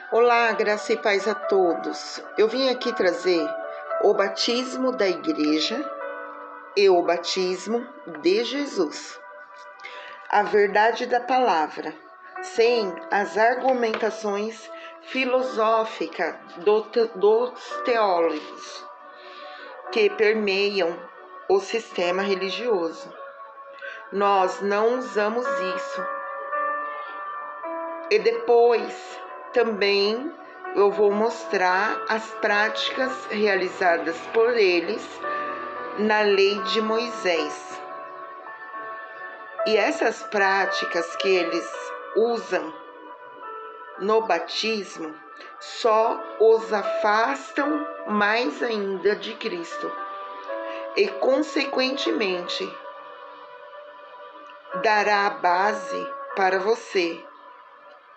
Olá, graça e paz a todos. Eu vim aqui trazer o batismo da igreja e o batismo de Jesus. A verdade da palavra, sem as argumentações filosóficas dos teólogos que permeiam o sistema religioso. Nós não usamos isso. E depois também eu vou mostrar as práticas realizadas por eles na lei de Moisés. E essas práticas que eles usam no batismo só os afastam mais ainda de Cristo. E, consequentemente, dará a base para você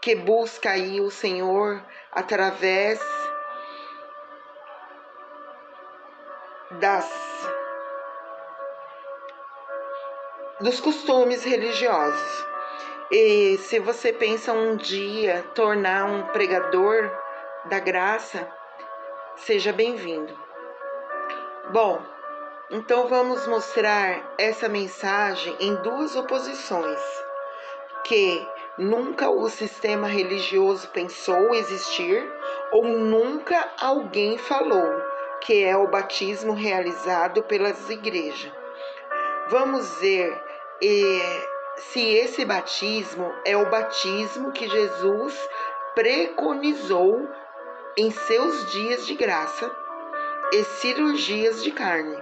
que busca aí o Senhor através dos costumes religiosos. E se você pensa um dia tornar um pregador da graça, seja bem-vindo. Bom, então vamos mostrar essa mensagem em duas oposições que nunca o sistema religioso pensou existir ou nunca alguém falou, que é o batismo realizado pelas igrejas. Vamos ver se esse batismo é o batismo que Jesus preconizou em seus dias de graça e cirurgias de carne.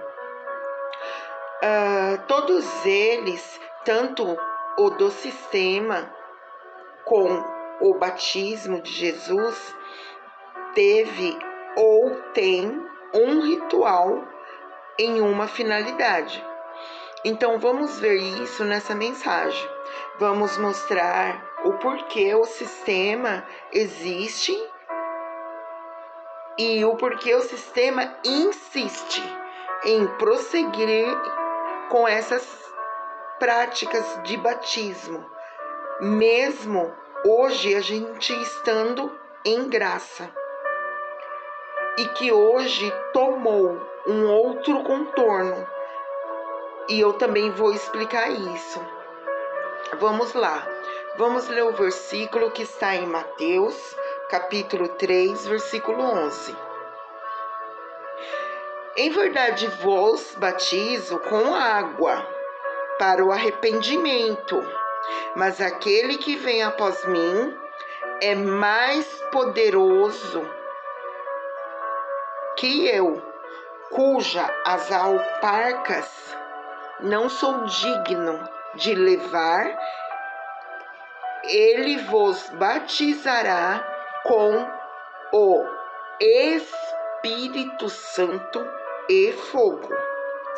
Todos eles, tanto o do sistema com o batismo de Jesus, teve ou tem um ritual em uma finalidade. Então vamos ver isso nessa mensagem. Vamos mostrar o porquê o sistema existe e o porquê o sistema insiste em prosseguir com essas práticas de batismo, mesmo hoje a gente estando em graça, e que hoje tomou um outro contorno, e eu também vou explicar isso. Vamos lá, vamos ler o versículo que está em Mateus, capítulo 3, versículo 11. Em verdade vos batizo com água para o arrependimento, mas aquele que vem após mim é mais poderoso que eu, cuja as alparcas não sou digno de levar. Ele vos batizará com o Espírito Santo e fogo,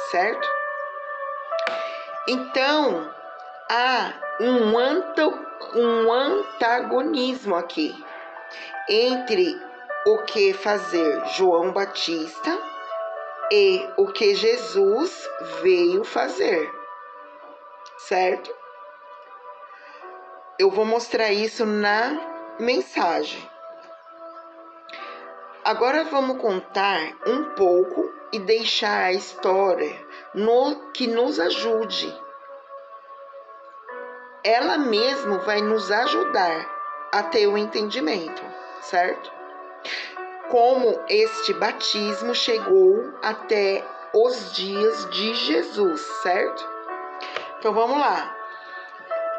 certo? Então, há um antagonismo aqui entre o que fazer João Batista e o que Jesus veio fazer, certo? Eu vou mostrar isso na mensagem. Agora vamos contar um pouco e deixar a história que nos ajude. Ela mesma vai nos ajudar a ter o entendimento, certo? Como este batismo chegou até os dias de Jesus, certo? Então vamos lá.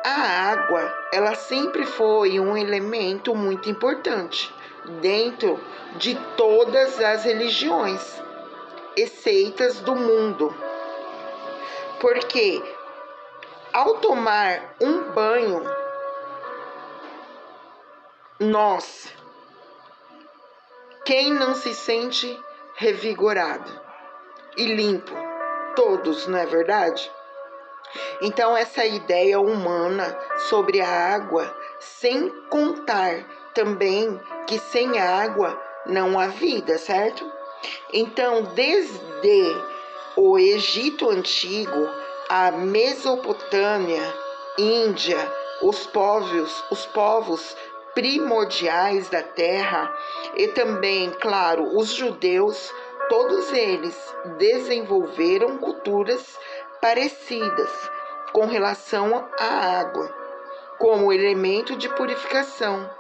A água, ela sempre foi um elemento muito importante dentro de todas as religiões e seitas do mundo. Porque ao tomar um banho, quem não se sente revigorado e limpo? Todos, não é verdade? Então, essa ideia humana sobre a água, sem contar também que sem água não há vida, certo? Então, desde o Egito Antigo, a Mesopotâmia, Índia, os povos primordiais da terra, e também, claro, os judeus, todos eles desenvolveram culturas parecidas com relação à água, como elemento de purificação.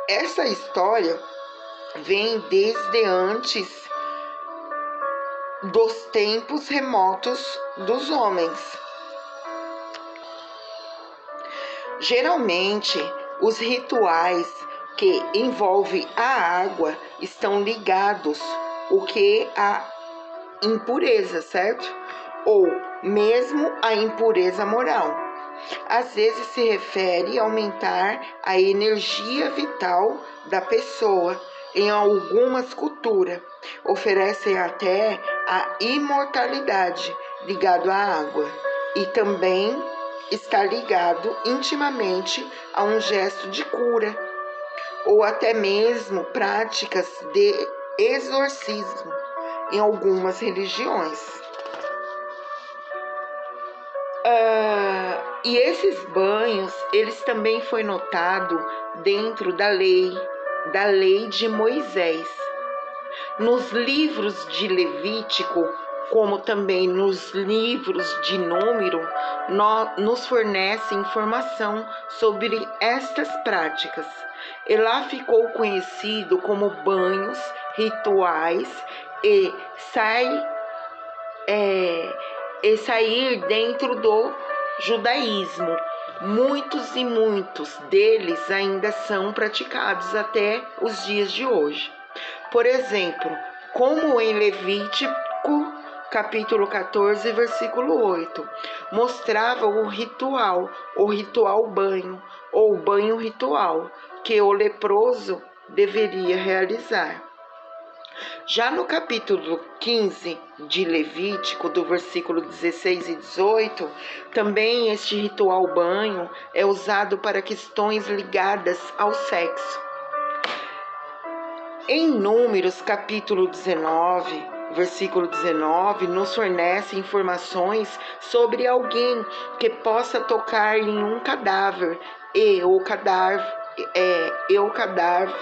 Essa história vem desde antes dos tempos remotos dos homens. Geralmente, os rituais que envolvem a água estão ligados o que a impureza, certo? Ou mesmo a impureza moral. Às vezes se refere a aumentar a energia vital da pessoa. Em algumas culturas, oferecem até a imortalidade ligado à água, e também está ligado intimamente a um gesto de cura, ou até mesmo práticas de exorcismo em algumas religiões. E esses banhos, eles também foi notado dentro da lei de Moisés. Nos livros de Levítico, como também nos livros de Número, nos fornece informação sobre estas práticas. E lá ficou conhecido como banhos rituais e sair dentro do judaísmo. Muitos e muitos deles ainda são praticados até os dias de hoje. Por exemplo, como em Levítico, capítulo 14, versículo 8, mostrava o ritual banho, ou banho ritual, que o leproso deveria realizar. Já no capítulo 15 de Levítico, do versículo 16 e 18, também este ritual banho é usado para questões ligadas ao sexo. Em Números, capítulo 19, versículo 19, nos fornece informações sobre alguém que possa tocar em um cadáver, e o cadáver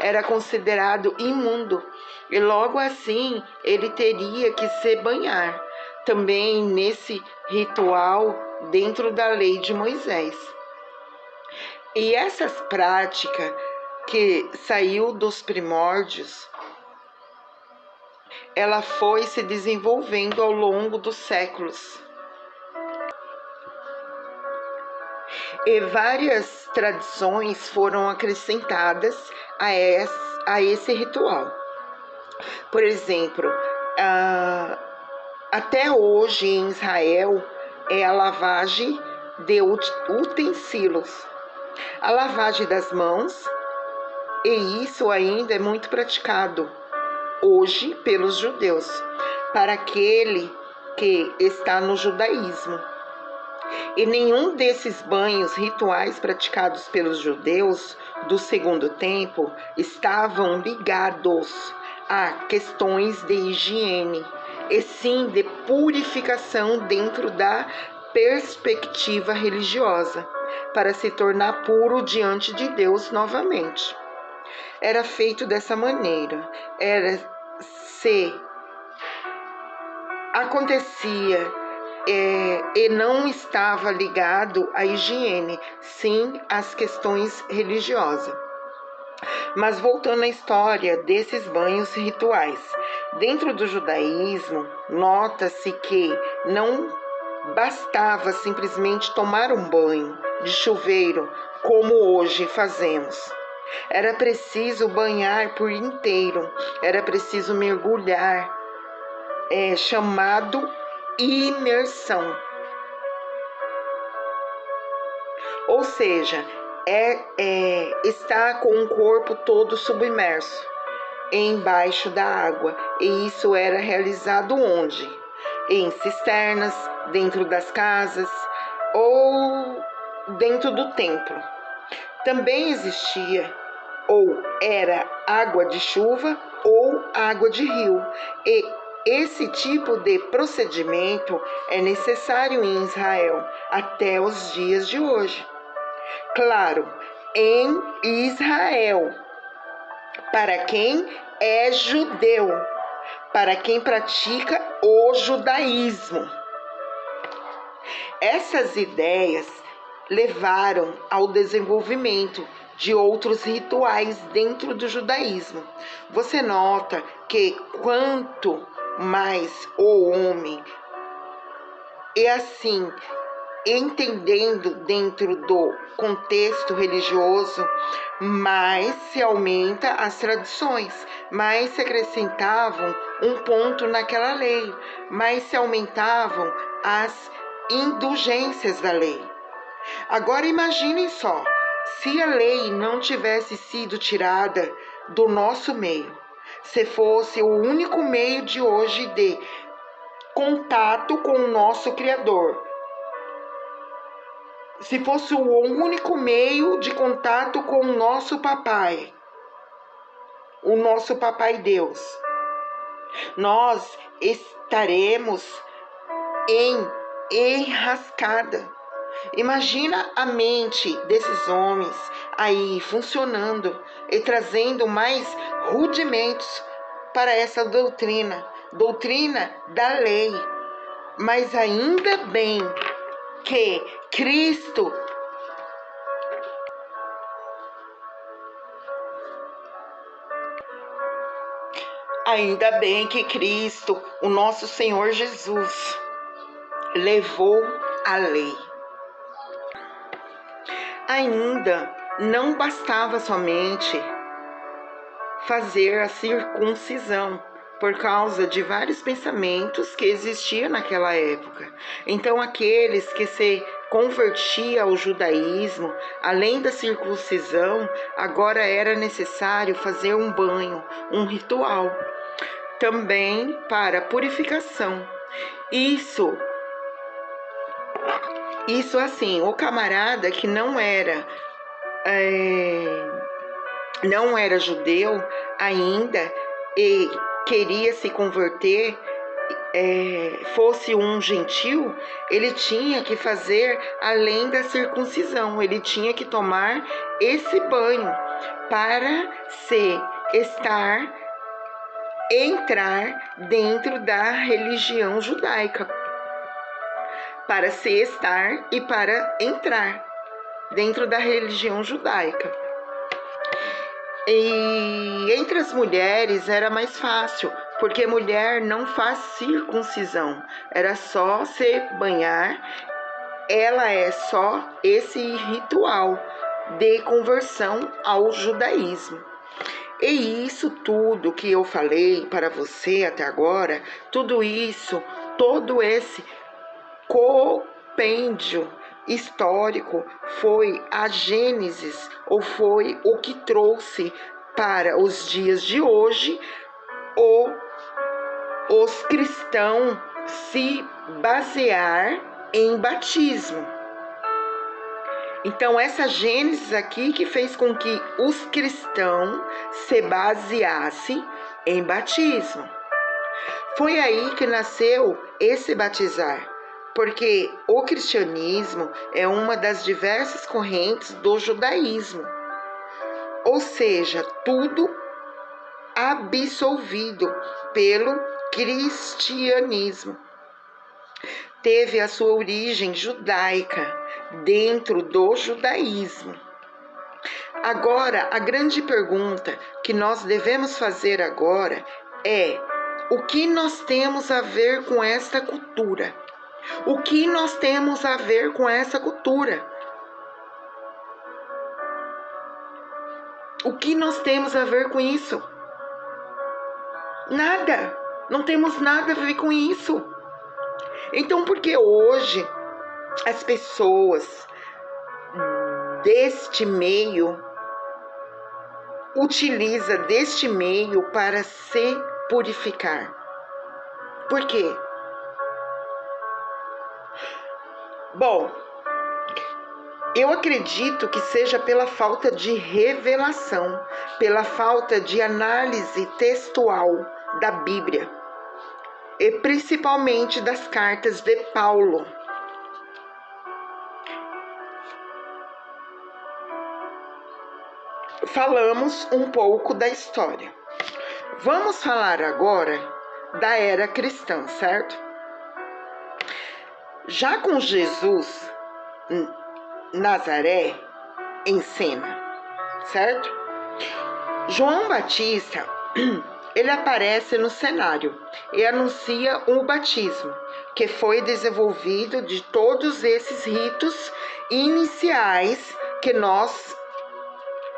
era considerado imundo, e logo assim ele teria que se banhar. Também nesse ritual dentro da lei de Moisés. E essas práticas que saiu dos primórdios, ela foi se desenvolvendo ao longo dos séculos. E várias tradições foram acrescentadas a esse ritual. Por exemplo, até hoje em Israel é a lavagem de utensílios, a lavagem das mãos, e isso ainda é muito praticado hoje pelos judeus, para aquele que está no judaísmo. E nenhum desses banhos rituais praticados pelos judeus do Segundo Templo estavam ligados a questões de higiene, e sim de purificação dentro da perspectiva religiosa, para se tornar puro diante de Deus novamente. Era feito dessa maneira, se acontecia e não estava ligado à higiene, sim às questões religiosas. Mas voltando à história desses banhos rituais, dentro do judaísmo, nota-se que não bastava simplesmente tomar um banho de chuveiro, como hoje fazemos. Era preciso banhar por inteiro, era preciso mergulhar, chamado imersão. Ou seja, está com o corpo todo submerso embaixo da água. E isso era realizado onde? Em cisternas, dentro das casas ou dentro do templo. Também existia ou era água de chuva ou água de rio. E esse tipo de procedimento é necessário em Israel até os dias de hoje. Claro em Israel, para quem é judeu, para quem pratica o judaísmo. Essas ideias levaram ao desenvolvimento de outros rituais dentro do judaísmo. Você nota que quanto mais o homem é assim, entendendo dentro do contexto religioso, mais se aumenta as tradições, mais se acrescentavam um ponto naquela lei, mais se aumentavam as indulgências da lei. Agora imaginem só, se a lei não tivesse sido tirada do nosso meio, se fosse o único meio de hoje de contato com o nosso Criador, se fosse o único meio de contato com o nosso papai, o nosso papai Deus, nós estaremos em enrascada. Imagina a mente desses homens aí funcionando e trazendo mais rudimentos para essa doutrina da lei. Mas ainda bem que Cristo o nosso Senhor Jesus, levou a lei. Ainda não bastava somente fazer a circuncisão, por causa de vários pensamentos que existiam naquela época. Então, aqueles que se convertiam ao judaísmo, além da circuncisão, agora era necessário fazer um banho, um ritual, também para purificação. Isso assim, o camarada que não era judeu ainda e queria se converter, fosse um gentil, ele tinha que fazer além da circuncisão, ele tinha que tomar esse banho para entrar dentro da religião judaica, para estar e para entrar dentro da religião judaica. E entre as mulheres era mais fácil, porque mulher não faz circuncisão, era só se banhar, ela é só esse ritual de conversão ao judaísmo. E isso tudo que eu falei para você até agora, todo esse compêndio histórico foi a Gênesis, ou foi o que trouxe para os dias de hoje os cristãos se basear em batismo. Então, essa Gênesis aqui que fez com que os cristãos se baseassem em batismo. Foi aí que nasceu esse batizar, porque o cristianismo é uma das diversas correntes do judaísmo, ou seja, tudo absolvido pelo cristianismo. Teve a sua origem judaica dentro do judaísmo. Agora, a grande pergunta que nós devemos fazer agora é: o que nós temos a ver com esta cultura? O que nós temos a ver com essa cultura? O que nós temos a ver com isso? Nada. Não temos nada a ver com isso. Então, por que hoje as pessoas deste meio utilizam deste meio para se purificar? Por quê? Bom, eu acredito que seja pela falta de revelação, pela falta de análise textual da Bíblia, e principalmente das cartas de Paulo. falamos um pouco da história. Vamos falar agora da era cristã, certo? Já com Jesus, Nazaré em cena, certo? João Batista, ele aparece no cenário e anuncia o batismo, que foi desenvolvido de todos esses ritos iniciais que nós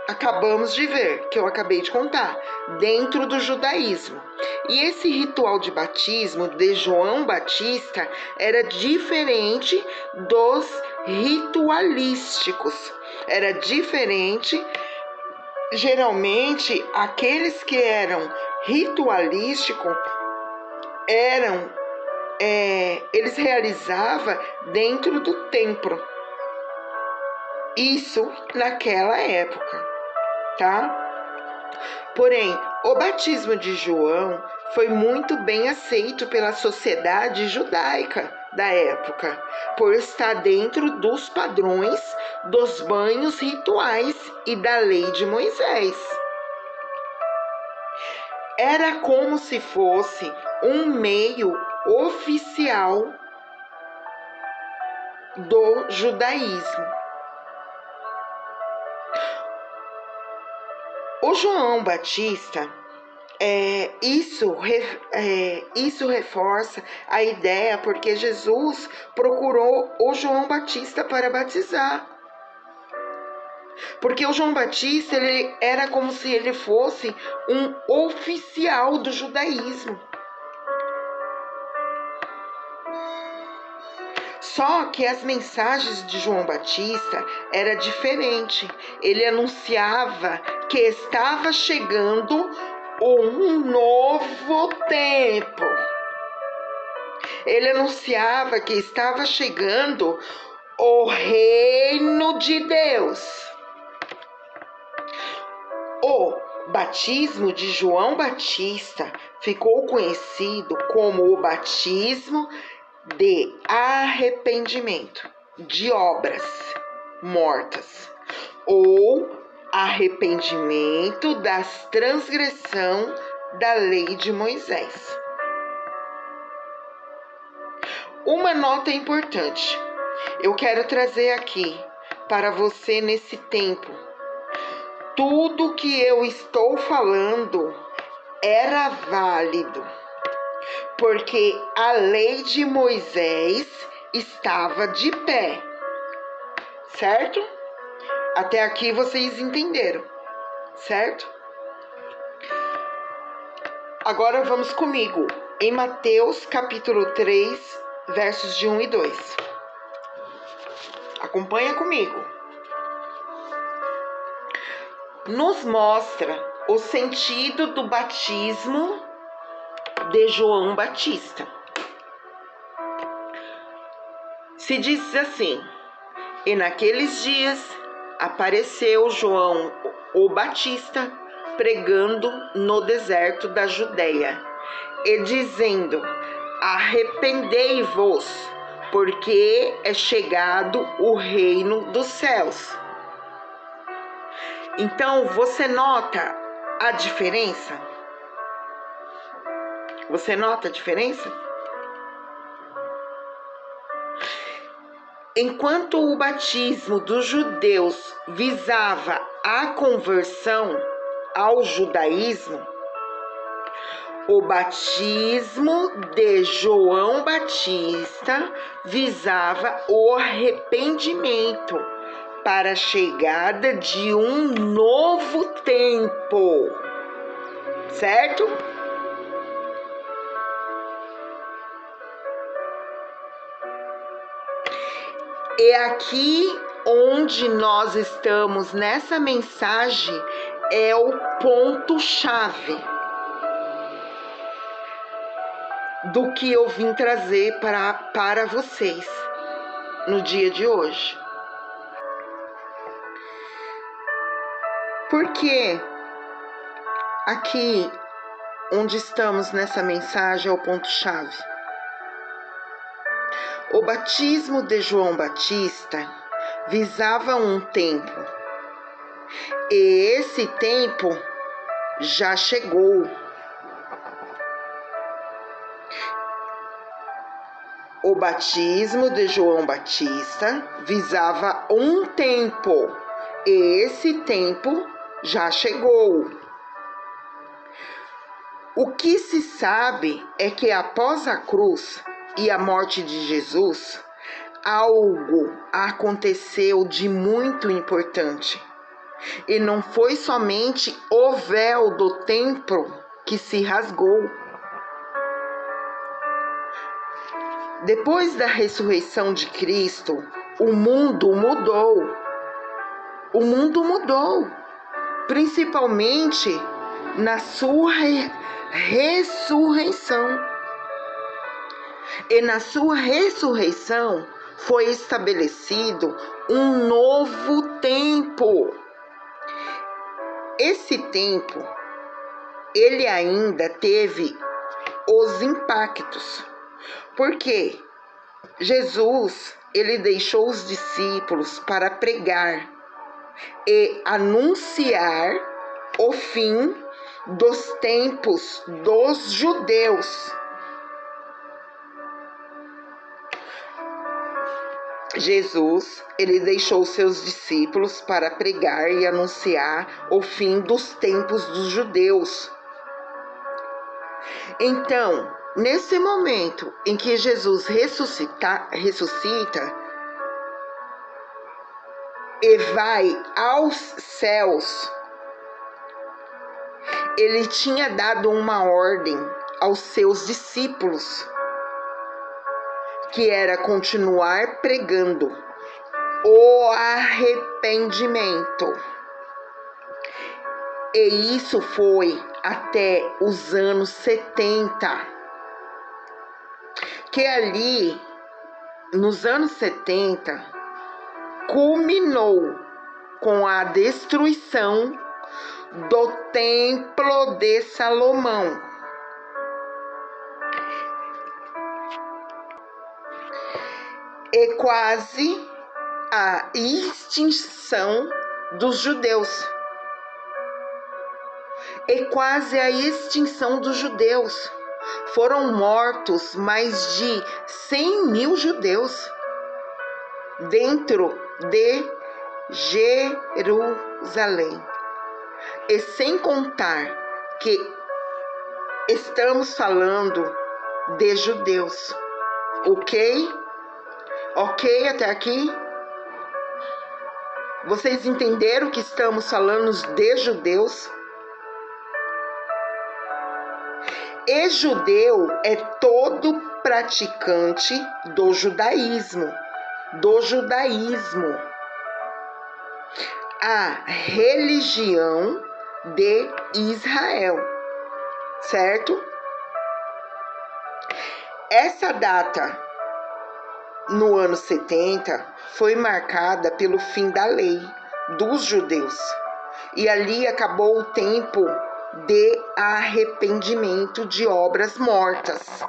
acabamos de ver, que eu acabei de contar, dentro do judaísmo. E esse ritual de batismo de João Batista era diferente dos ritualísticos. Era diferente, geralmente, aqueles que eram ritualísticos eles realizavam dentro do templo. Isso naquela época, tá? Porém, o batismo de João foi muito bem aceito pela sociedade judaica da época, por estar dentro dos padrões dos banhos rituais e da lei de Moisés. Era como se fosse um meio oficial do judaísmo. O João Batista, isso reforça a ideia, porque Jesus procurou o João Batista para batizar. Porque o João Batista, ele era como se ele fosse um oficial do judaísmo. Só que as mensagens de João Batista era diferente. Ele anunciava que estava chegando um novo tempo. Ele anunciava que estava chegando o reino de Deus. O batismo de João Batista ficou conhecido como o batismo de arrependimento de obras mortas, ou arrependimento das transgressão da lei de Moisés. Uma nota importante eu quero trazer aqui para você nesse tempo. Tudo que eu estou falando era válido, porque a lei de Moisés estava de pé, certo? Até aqui vocês entenderam, certo? Agora vamos comigo em Mateus capítulo 3, versos de 1 e 2. Acompanha comigo. Nos mostra o sentido do batismo de João Batista. Se diz assim: e naqueles dias apareceu João o Batista pregando no deserto da Judeia e dizendo: arrependei-vos, porque é chegado o reino dos céus. Então, você nota a diferença? Você nota a diferença? Enquanto o batismo dos judeus visava a conversão ao judaísmo, o batismo de João Batista visava o arrependimento para a chegada de um novo tempo, certo? E aqui onde nós estamos nessa mensagem é o ponto-chave do que eu vim trazer para vocês no dia de hoje. Porque aqui onde estamos nessa mensagem é o ponto-chave. O batismo de João Batista visava um tempo E esse tempo já chegou. O batismo de João Batista visava um tempo, e esse tempo já chegou. O que se sabe é que após a cruz e a morte de Jesus, algo aconteceu de muito importante. E não foi somente o véu do templo que se rasgou. Depois da ressurreição de Cristo, o mundo mudou. O mundo mudou, principalmente na sua ressurreição. E na sua ressurreição foi estabelecido um novo tempo. Esse tempo, ele ainda teve os impactos. Porque Jesus, ele deixou os discípulos para pregar e anunciar o fim dos tempos dos judeus. Jesus, ele deixou seus discípulos para pregar e anunciar o fim dos tempos dos judeus. Então, nesse momento em que Jesus ressuscita e vai aos céus, ele tinha dado uma ordem aos seus discípulos, que era continuar pregando o arrependimento. E isso foi até os anos 70. Que ali, nos anos 70, culminou com a destruição do Templo de Salomão. E quase a extinção dos judeus. E quase a extinção dos judeus. Foram mortos mais de 100 mil judeus dentro de Jerusalém. E sem contar que estamos falando de judeus. Ok? Ok até aqui? Vocês entenderam que estamos falando de judeus? E judeu é todo praticante do judaísmo. A religião de Israel, certo? Essa data, no ano 70, foi marcada pelo fim da lei dos judeus. E ali acabou o tempo de arrependimento de obras mortas.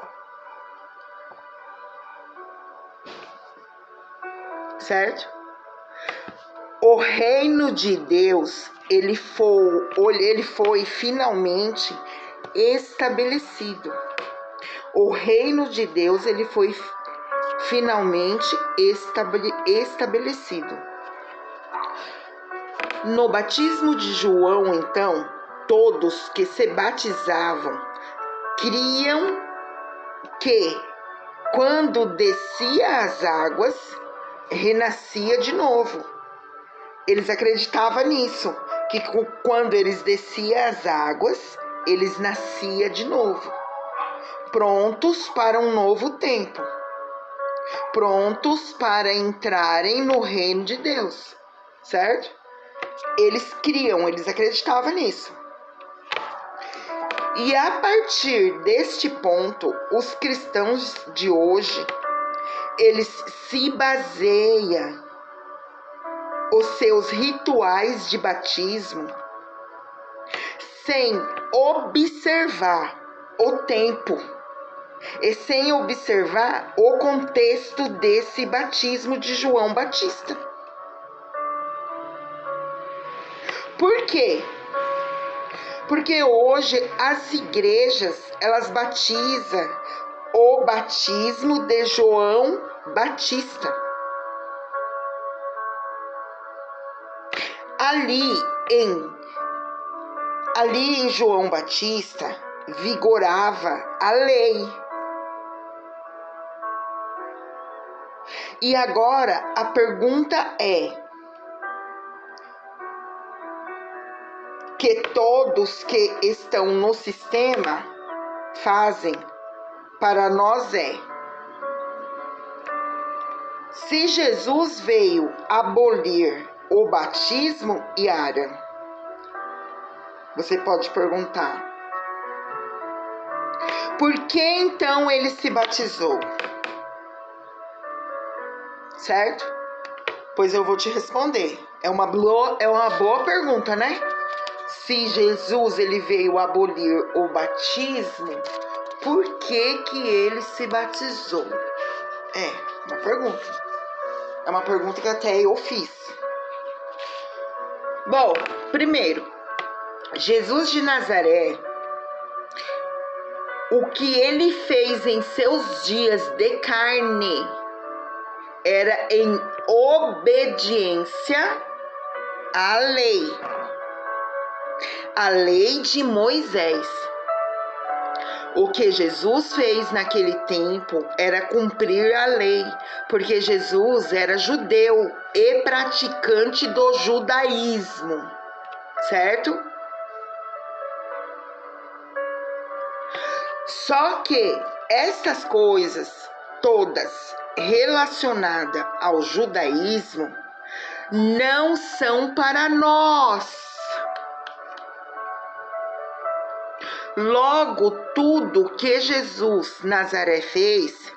Certo? O reino de Deus, ele foi finalmente estabelecido. O reino de Deus, ele foi finalmente estabelecido. No batismo de João, então, todos que se batizavam criam que, quando descia as águas, renascia de novo. Eles acreditavam nisso, que quando eles desciam as águas, eles nasciam de novo, prontos para um novo tempo, prontos para entrarem no reino de Deus, certo? Eles criam, eles acreditavam nisso. E a partir deste ponto, os cristãos de hoje, eles se baseiam os seus rituais de batismo sem observar o tempo e sem observar o contexto desse batismo de João Batista. Por quê? Porque hoje as igrejas, elas batizam o batismo de João Batista. Ali em João Batista vigorava a lei. E agora a pergunta é: que todos que estão no sistema fazem para nós se Jesus veio abolir o batismo, Yara, você pode perguntar, por que então ele se batizou? Certo? Pois eu vou te responder. É uma boa pergunta, né? Se Jesus ele veio abolir o batismo, por que ele se batizou? É uma pergunta. É uma pergunta que até eu fiz. Bom, primeiro, Jesus de Nazaré, o que ele fez em seus dias de carne era em obediência à lei de Moisés. O que Jesus fez naquele tempo era cumprir a lei, porque Jesus era judeu e praticante do judaísmo, certo? Só que essas coisas todas relacionadas ao judaísmo não são para nós. Logo, tudo que Jesus Nazaré fez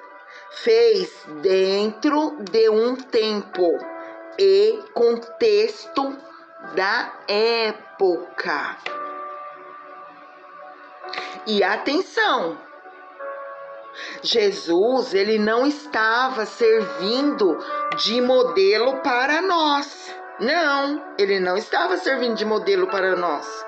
dentro de um tempo e contexto da época. E atenção, Jesus, ele não estava servindo de modelo para nós. Não, ele não estava servindo de modelo para nós.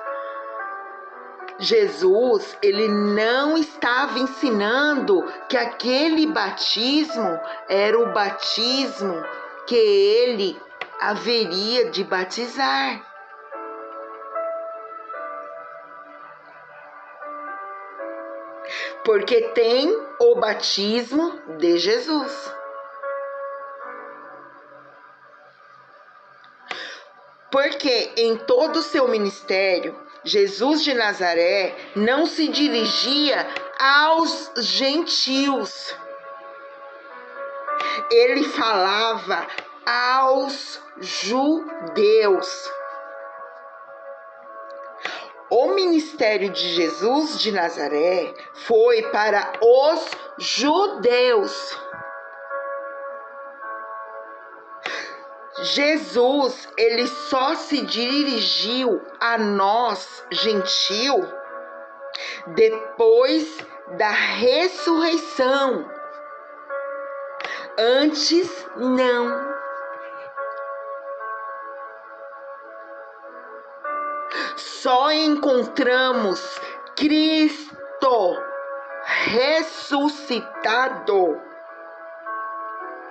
Jesus, ele não estava ensinando que aquele batismo era o batismo que ele haveria de batizar. Porque tem o batismo de Jesus. Porque em todo o seu ministério, Jesus de Nazaré não se dirigia aos gentios. Ele falava aos judeus. O ministério de Jesus de Nazaré foi para os judeus. Jesus, ele só se dirigiu a nós, gentil, depois da ressurreição. Antes, não. Só encontramos Cristo ressuscitado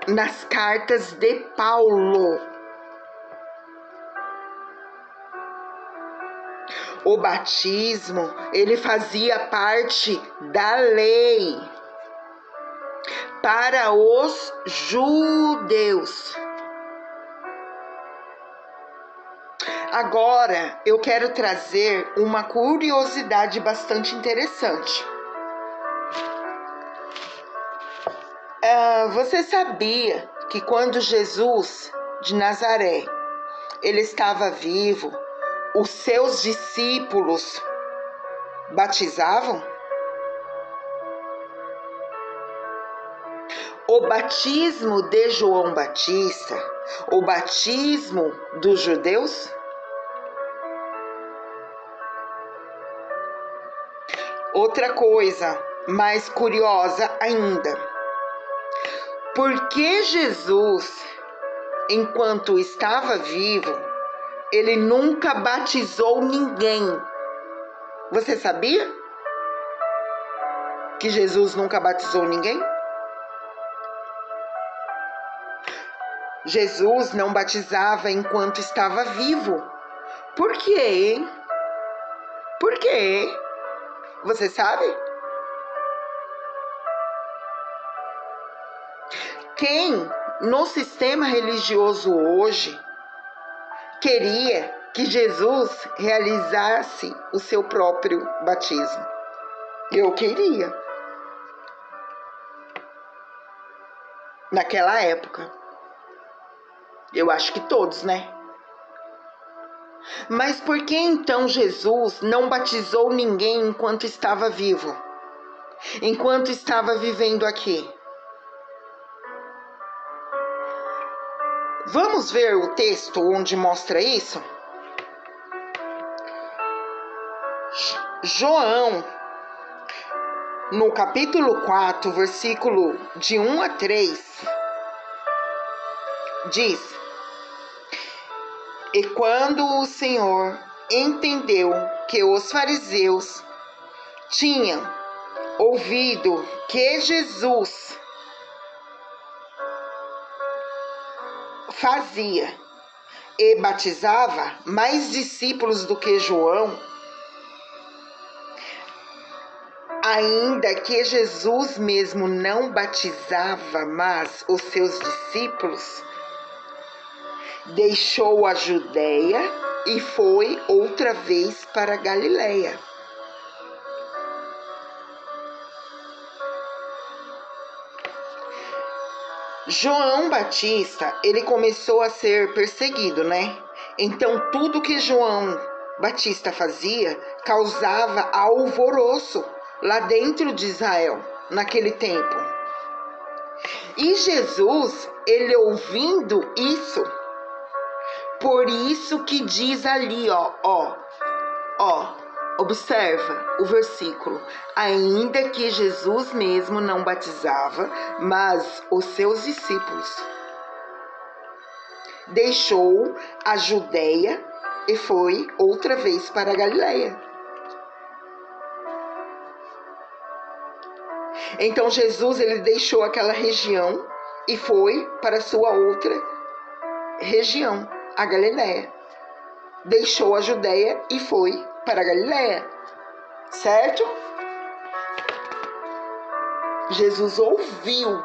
nas cartas de Paulo. O batismo, ele fazia parte da lei para os judeus. Agora, eu quero trazer uma curiosidade bastante interessante. Você sabia que quando Jesus de Nazaré ele estava vivo, os seus discípulos batizavam? O batismo de João Batista, o batismo dos judeus? Outra coisa mais curiosa ainda. Por que Jesus, enquanto estava vivo, ele nunca batizou ninguém. Você sabia que Jesus nunca batizou ninguém? Jesus não batizava enquanto estava vivo. Por quê, hein? Por quê? Você sabe? Quem no sistema religioso hoje queria que Jesus realizasse o seu próprio batismo? Eu queria. Naquela época. Eu acho que todos, né? Mas por que então Jesus não batizou ninguém enquanto estava vivo? Enquanto estava vivendo aqui? Vamos ver o texto onde mostra isso? João, no capítulo 4, versículo de 1 a 3, diz: E quando o Senhor entendeu que os fariseus tinham ouvido que Jesus fazia e batizava mais discípulos do que João, ainda que Jesus mesmo não batizava, mas os seus discípulos, deixou a Judéia e foi outra vez para a Galiléia. João Batista, ele começou a ser perseguido, né? Então tudo que João Batista fazia causava alvoroço lá dentro de Israel, naquele tempo. E Jesus, ele ouvindo isso, por isso que diz ali, observa o versículo. Ainda que Jesus mesmo não batizava, mas os seus discípulos, deixou a Judéia e foi outra vez para a Galiléia. Então Jesus, ele deixou aquela região e foi para a sua outra região, a Galiléia. Deixou a Judéia e foi para a Galiléia, certo? Jesus ouviu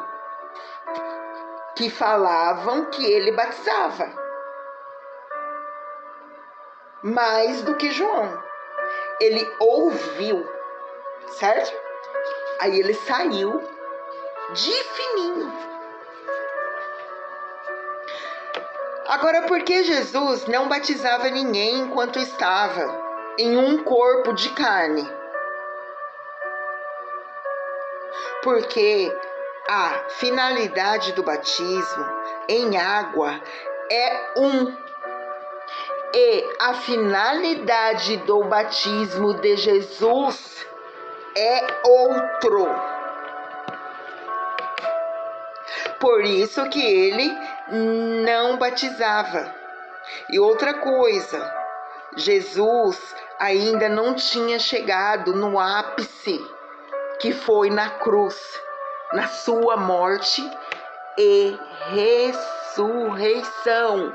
que falavam que ele batizava mais do que João. Ele ouviu, certo? Aí ele saiu de fininho. Agora, por que Jesus não batizava ninguém enquanto estava em um corpo de carne? Porque a finalidade do batismo em água é e a finalidade do batismo de Jesus é outro. Por isso que ele não batizava. E outra coisa, Jesus ainda não tinha chegado no ápice, que foi na cruz, na sua morte e ressurreição.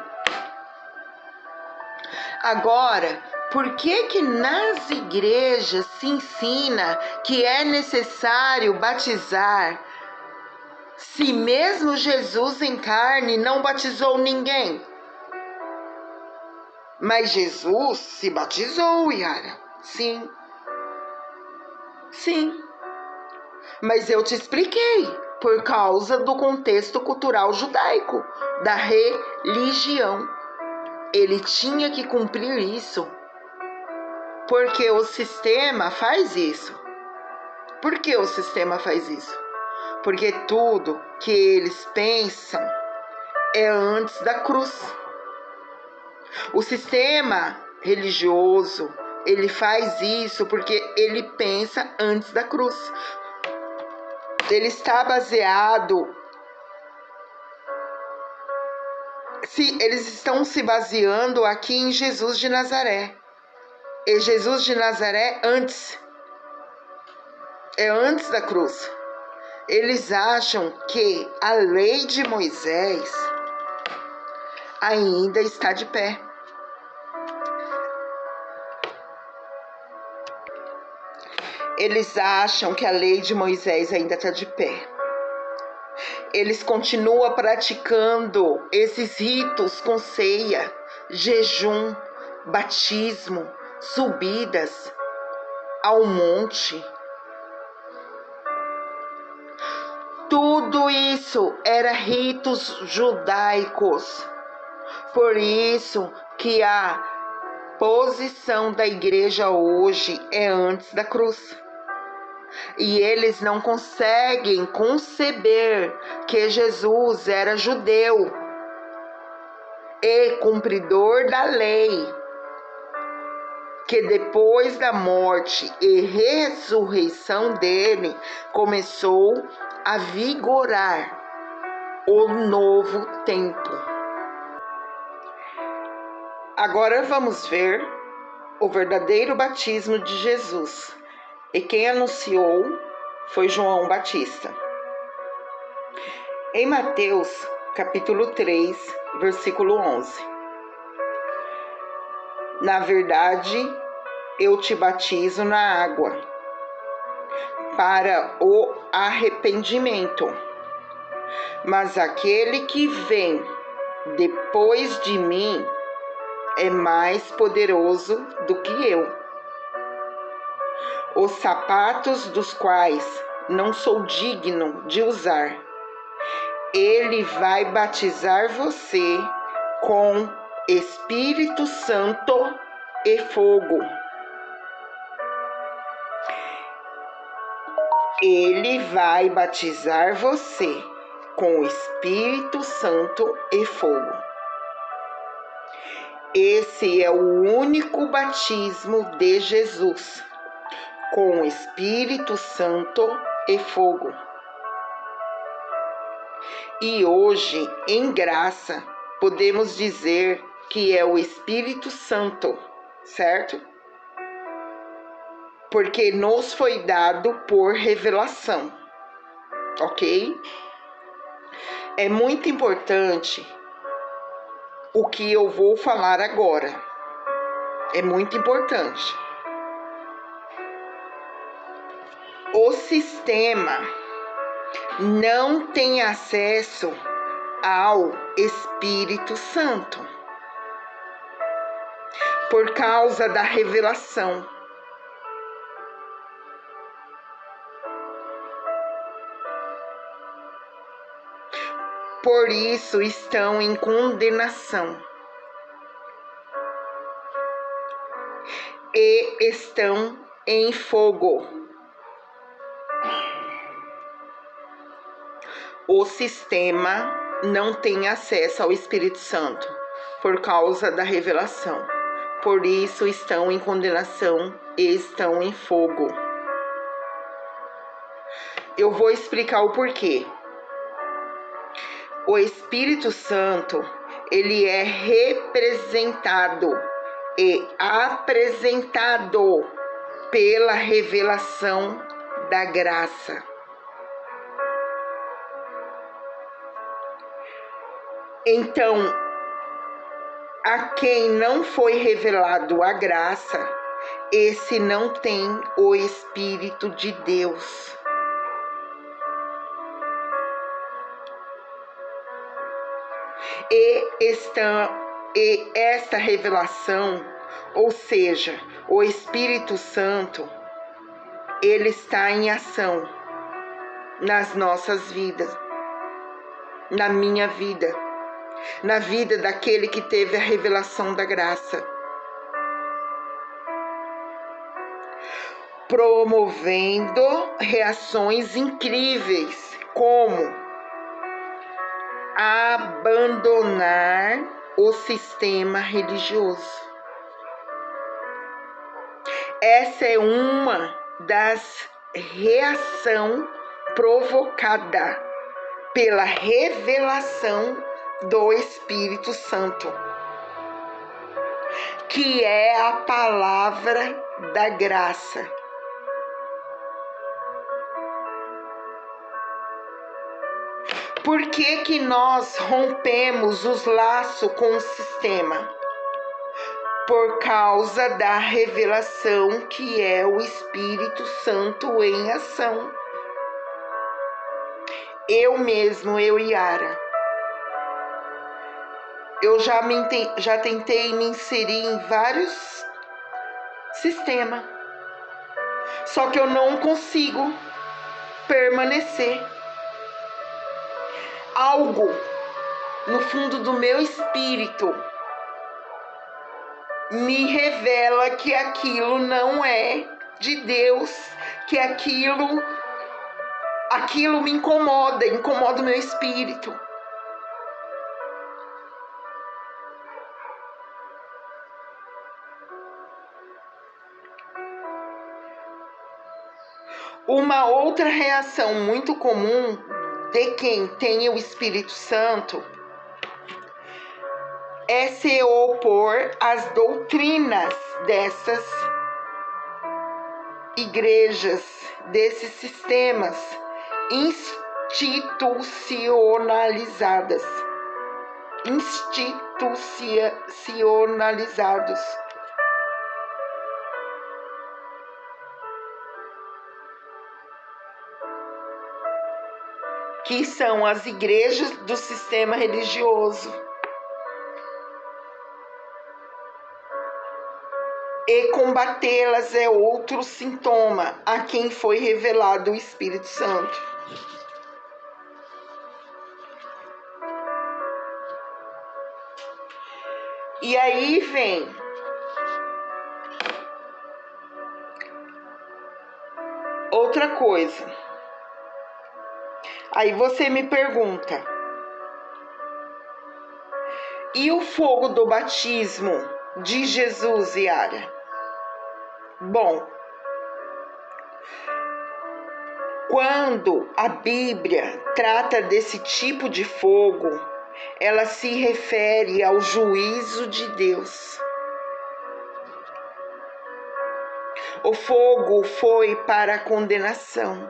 Agora, por que nas igrejas se ensina que é necessário batizar, se mesmo Jesus em carne não batizou ninguém? Mas Jesus se batizou, Yara. Sim. Sim. Mas eu te expliquei, por causa do contexto cultural judaico, da religião. Ele tinha que cumprir isso, porque o sistema faz isso. Por que o sistema faz isso? Porque tudo que eles pensam é antes da cruz. O sistema religioso, ele faz isso porque ele pensa antes da cruz. Ele está baseado eles estão se baseando aqui em Jesus de Nazaré. E Jesus de Nazaré antes da cruz. Eles acham que a lei de Moisés ainda está de pé. Eles acham que a lei de Moisés ainda está de pé. Eles continuam praticando esses ritos com ceia, jejum, batismo, subidas ao monte. Tudo isso era ritos judaicos. Por isso que a posição da igreja hoje é antes da cruz. E eles não conseguem conceber que Jesus era judeu e cumpridor da lei, que depois da morte e ressurreição dele começou a vigorar o novo templo. Agora vamos ver o verdadeiro batismo de Jesus. E quem anunciou foi João Batista. Em Mateus, capítulo 3, versículo 11. Na verdade, eu te batizo na água para o arrependimento. Mas aquele que vem depois de mim é mais poderoso do que eu, os sapatos dos quais não sou digno de usar. Ele vai batizar você com Espírito Santo e fogo. Ele vai batizar você com Espírito Santo e fogo. Esse é o único batismo de Jesus, com Espírito Santo e fogo. E hoje, em graça, podemos dizer que é o Espírito Santo, certo? Porque nos foi dado por revelação, ok? É muito importante o que eu vou falar agora. É muito importante. O sistema não tem acesso ao Espírito Santo por causa da revelação. Por isso estão em condenação e estão em fogo. O sistema não tem acesso ao Espírito Santo por causa da revelação. Por isso estão em condenação e estão em fogo. Eu vou explicar o porquê. O Espírito Santo, ele é representado e apresentado pela revelação da graça. Então, a quem não foi revelado a graça, esse não tem o Espírito de Deus. E esta revelação, ou seja, o Espírito Santo, ele está em ação nas nossas vidas, na minha vida, na vida daquele que teve a revelação da graça, promovendo reações incríveis, como abandonar o sistema religioso. Essa é uma das reações provocadas pela revelação do Espírito Santo, que é a palavra da graça. Por que nós rompemos os laços com o sistema? Por causa da revelação que é o Espírito Santo em ação. Eu mesmo, eu e Yara, eu já tentei me inserir em vários sistemas, só que eu não consigo permanecer. Algo no fundo do meu espírito me revela que aquilo não é de Deus, que aquilo me incomoda o meu espírito. Uma outra reação muito comum de quem tem o Espírito Santo é se opor às doutrinas dessas igrejas, desses sistemas institucionalizados. Que são as igrejas do sistema religioso. E combatê-las é outro sintoma a quem foi revelado o Espírito Santo. E aí vem outra coisa. Aí você me pergunta: e o fogo do batismo de Jesus, Yara? Bom, quando a Bíblia trata desse tipo de fogo, ela se refere ao juízo de Deus. O fogo foi para a condenação.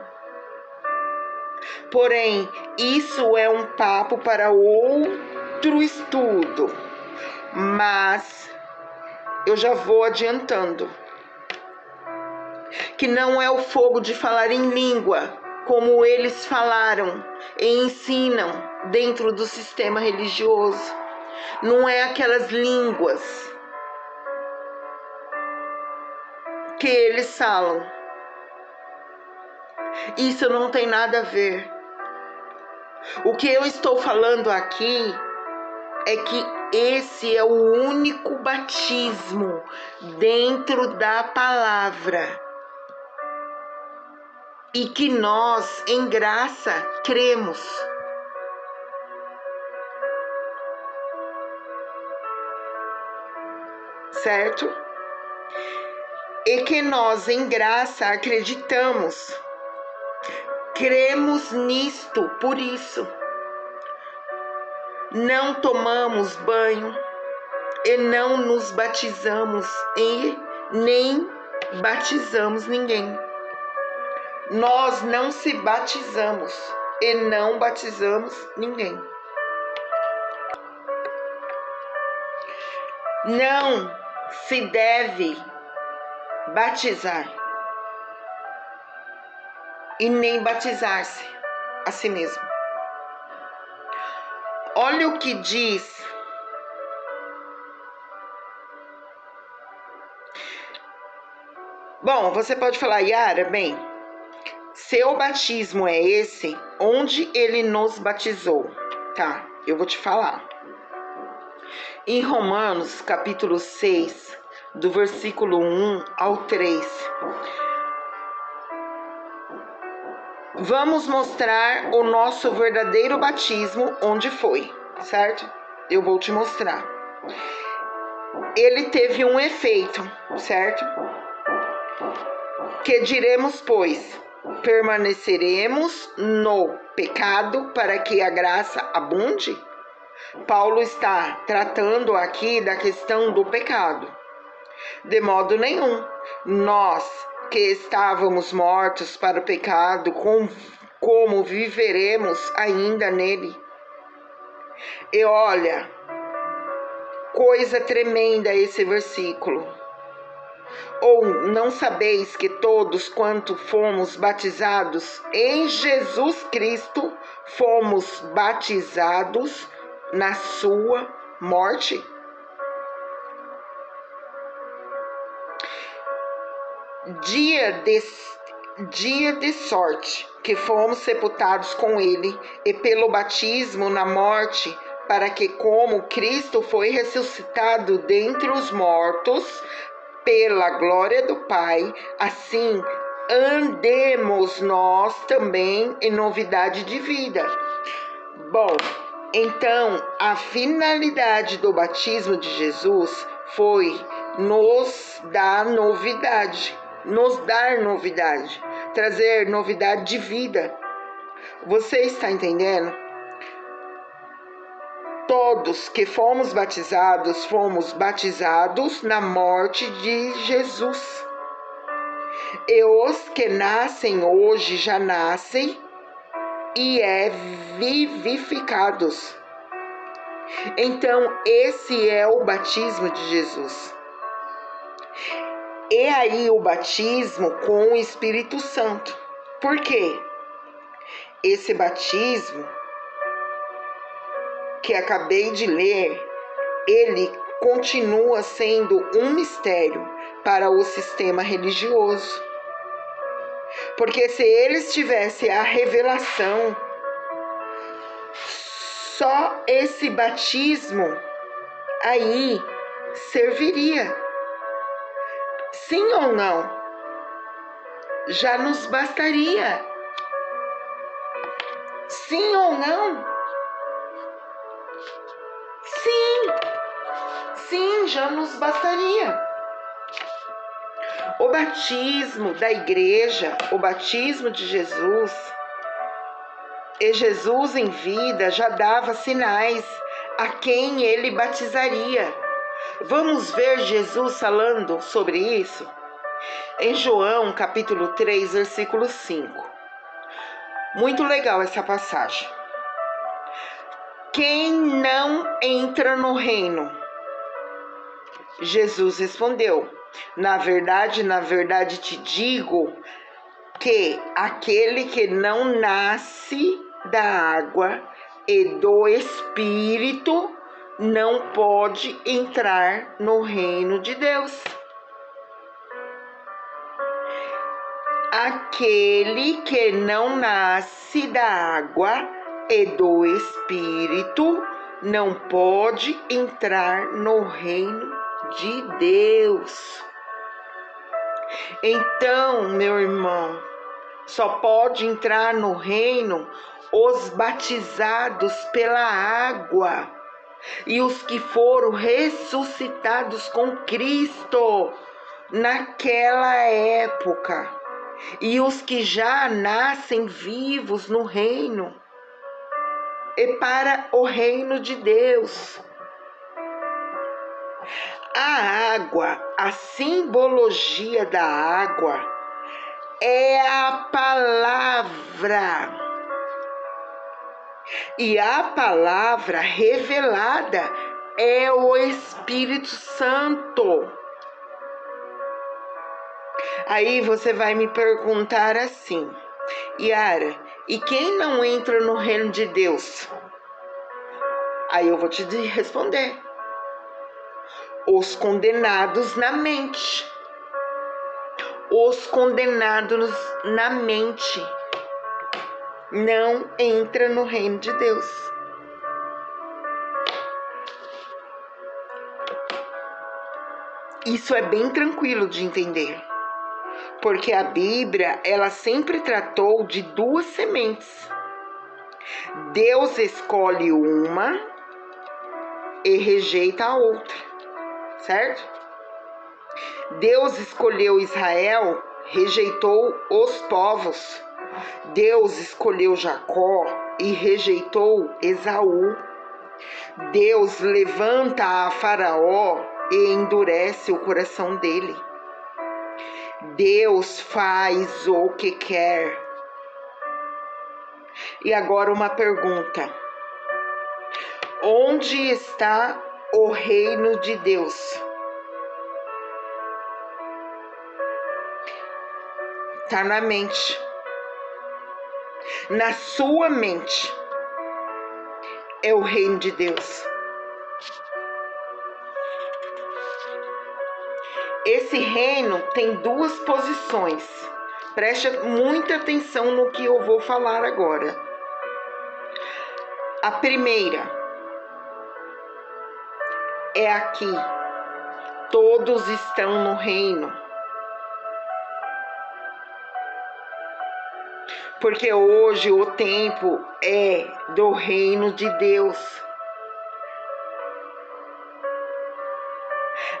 Porém, isso é um papo para outro estudo, mas eu já vou adiantando que não é o fogo de falar em língua, como eles falaram e ensinam dentro do sistema religioso. Não é aquelas línguas que eles falam. Isso não tem nada a ver. O que eu estou falando aqui é que esse é o único batismo dentro da palavra e que nós, em graça, cremos. Certo? E que nós, em graça, acreditamos. Cremos nisto, por isso. Não tomamos banho e não nos batizamos e nem batizamos ninguém. Nós não se batizamos e não batizamos ninguém. Não se deve batizar e nem batizar-se a si mesmo. Olha o que diz Bom, você pode falar: Yara, bem, seu batismo é esse, onde ele nos batizou? Tá, eu vou te falar. Em Romanos, capítulo 6, do versículo 1 ao 3. Vamos mostrar o nosso verdadeiro batismo, onde foi, certo? Eu vou te mostrar. Ele teve um efeito, certo? Que diremos, pois? Permaneceremos no pecado para que a graça abunde? Paulo está tratando aqui da questão do pecado. De modo nenhum, nós que estávamos mortos para o pecado, como viveremos ainda nele? E olha, coisa tremenda esse versículo. Ou não sabeis que todos quanto fomos batizados em Jesus Cristo, fomos batizados na sua morte? Dia de sorte que fomos sepultados com ele, e pelo batismo na morte, para que, como Cristo foi ressuscitado dentre os mortos, pela glória do Pai, assim andemos nós também em novidade de vida. Bom, então a finalidade do batismo de Jesus foi nos dar novidade, trazer novidade de vida. Você está entendendo? Todos que fomos batizados na morte de Jesus. E os que nascem hoje já nascem e vivificados. Então, esse é o batismo de Jesus. E aí o batismo com o Espírito Santo. Por quê? Esse batismo que acabei de ler, ele continua sendo um mistério para o sistema religioso. Porque se eles tivessem a revelação, só esse batismo aí serviria. Sim ou não? Já nos bastaria. Sim ou não? Sim, já nos bastaria. O batismo da igreja, o batismo de Jesus, e Jesus em vida já dava sinais a quem ele batizaria. Vamos ver Jesus falando sobre isso? Em João, capítulo 3, versículo 5. Muito legal essa passagem. Quem não entra no reino? Jesus respondeu: na verdade te digo que aquele que não nasce da água e do Espírito não pode entrar no reino de Deus. Aquele que não nasce da água e do Espírito não pode entrar no reino de Deus. Então, meu irmão, só pode entrar no reino os batizados pela água e os que foram ressuscitados com Cristo naquela época, e os que já nascem vivos no reino e para o reino de Deus. A água, a simbologia da água é a palavra. E a palavra revelada é o Espírito Santo. Aí você vai me perguntar assim: Yara, e quem não entra no reino de Deus? Aí eu vou te responder: os condenados na mente. Os condenados na mente não entram no reino de Deus. Isso é bem tranquilo de entender, porque a Bíblia, ela sempre tratou de duas sementes. Deus escolhe uma e rejeita a outra, certo? Deus escolheu Israel, rejeitou os povos. Deus escolheu Jacó e rejeitou Esaú. Deus levanta a Faraó e endurece o coração dele. Deus faz o que quer. E agora uma pergunta: onde está o reino de Deus? Está na mente. Na sua mente é o reino de Deus. Esse reino tem duas posições. Preste muita atenção no que eu vou falar agora. A primeira é aqui. Todos estão no reino. Porque hoje o tempo é do reino de Deus.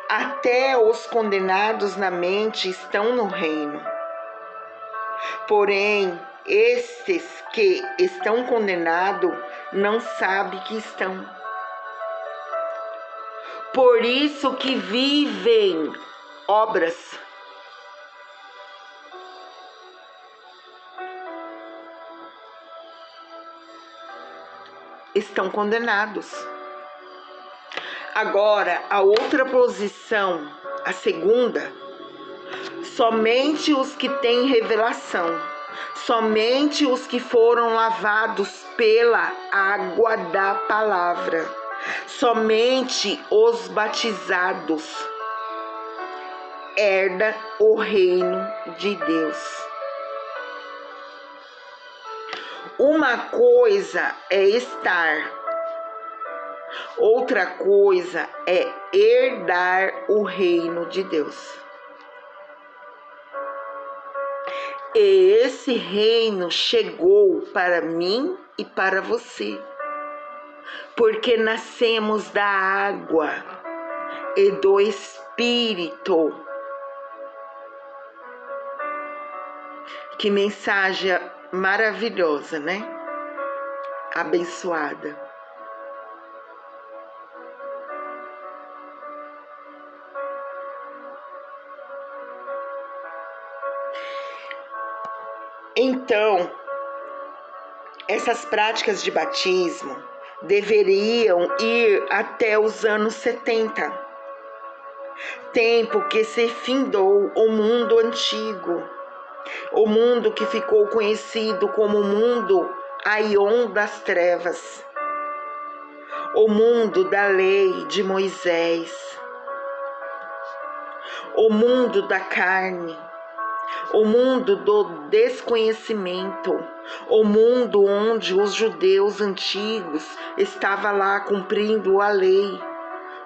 Até os condenados na mente estão no reino. Porém, estes que estão condenados não sabem que estão. Por isso que vivem obras. Estão condenados. Agora, a outra posição, a segunda, somente os que têm revelação, somente os que foram lavados pela água da palavra, somente os batizados herda o reino de Deus. Uma coisa é estar, outra coisa é herdar o reino de Deus. E esse reino chegou para mim e para você, porque nascemos da água e do Espírito. Que mensagem maravilhosa, né? Abençoada. Então, essas práticas de batismo deveriam ir até os anos 70, tempo que se findou o mundo antigo, o mundo que ficou conhecido como o mundo Aion das trevas, o mundo da lei de Moisés, o mundo da carne, o mundo do desconhecimento, o mundo onde os judeus antigos estavam lá cumprindo a lei,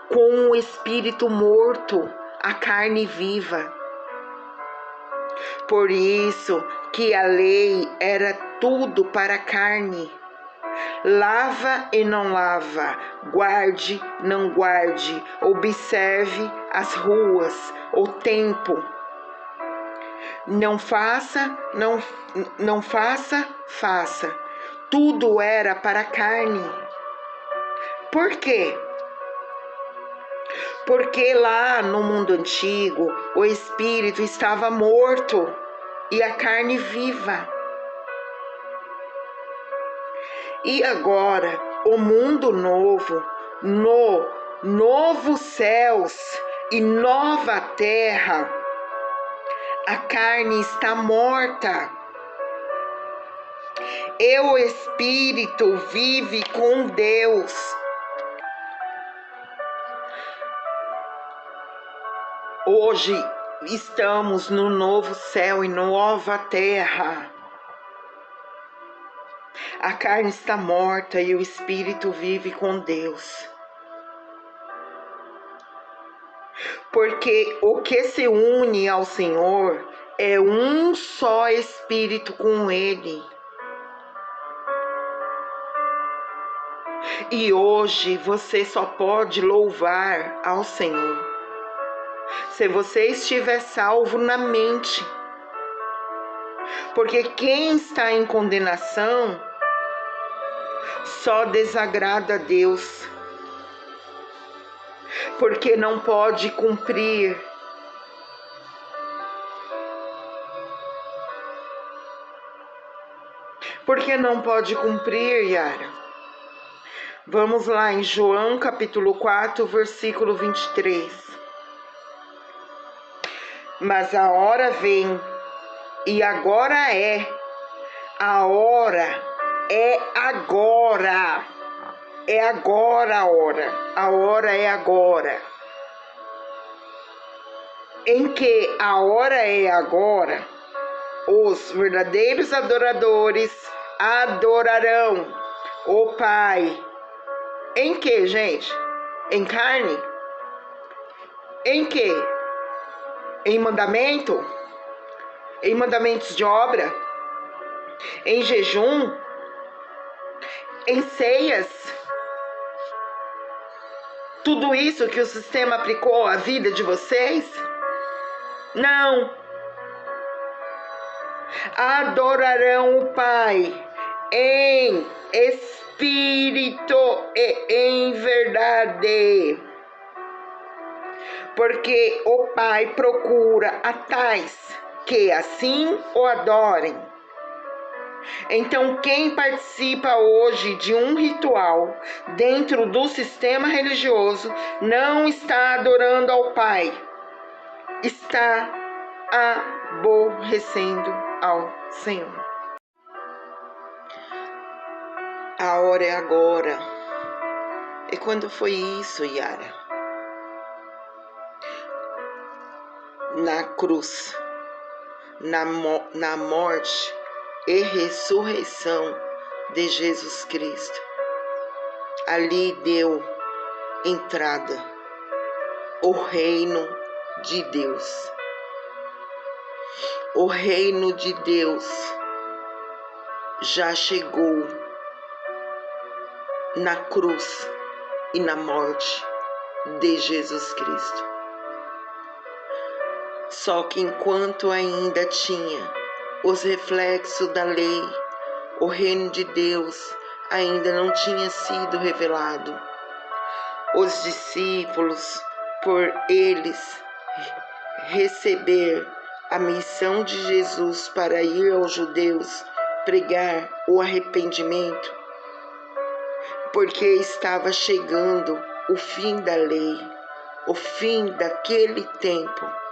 com o espírito morto, a carne viva. Por isso que a lei era tudo para a carne. Lava e não lava, guarde, não guarde, observe as ruas, o tempo. Não faça, não faça, faça. Tudo era para a carne. Por quê? Porque lá no mundo antigo, o espírito estava morto e a carne viva. E agora, o mundo novo, no novo céus e nova terra, a carne está morta. E o espírito vive com Deus. Hoje estamos no novo céu e nova terra. A carne está morta e o espírito vive com Deus. Porque o que se une ao Senhor é um só espírito com Ele. E hoje você só pode louvar ao Senhor se você estiver salvo na mente. Porque quem está em condenação só desagrada a Deus, porque não pode cumprir Yara? Vamos lá em João capítulo 4, versículo 23. Mas a hora vem, e agora é, a hora é agora, é agora a hora é agora, em que a hora é agora, os verdadeiros adoradores adorarão o Pai. Em que, gente? Em carne? Em que? Em mandamento? Em mandamentos de obra? Em jejum? Em ceias? Tudo isso que o sistema aplicou à vida de vocês? Não. Adorarão o Pai em espírito e em verdade, porque o Pai procura a tais que assim o adorem. Então, quem participa hoje de um ritual dentro do sistema religioso não está adorando ao Pai, está aborrecendo ao Senhor. A hora é agora. E quando foi isso, Yara? Na cruz, na morte e ressurreição de Jesus Cristo. Ali deu entrada o reino de Deus. O reino de Deus já chegou na cruz e na morte de Jesus Cristo. Só que enquanto ainda tinha os reflexos da lei, o reino de Deus ainda não tinha sido revelado. Os discípulos, por eles receber a missão de Jesus para ir aos judeus pregar o arrependimento, porque estava chegando o fim da lei, o fim daquele tempo.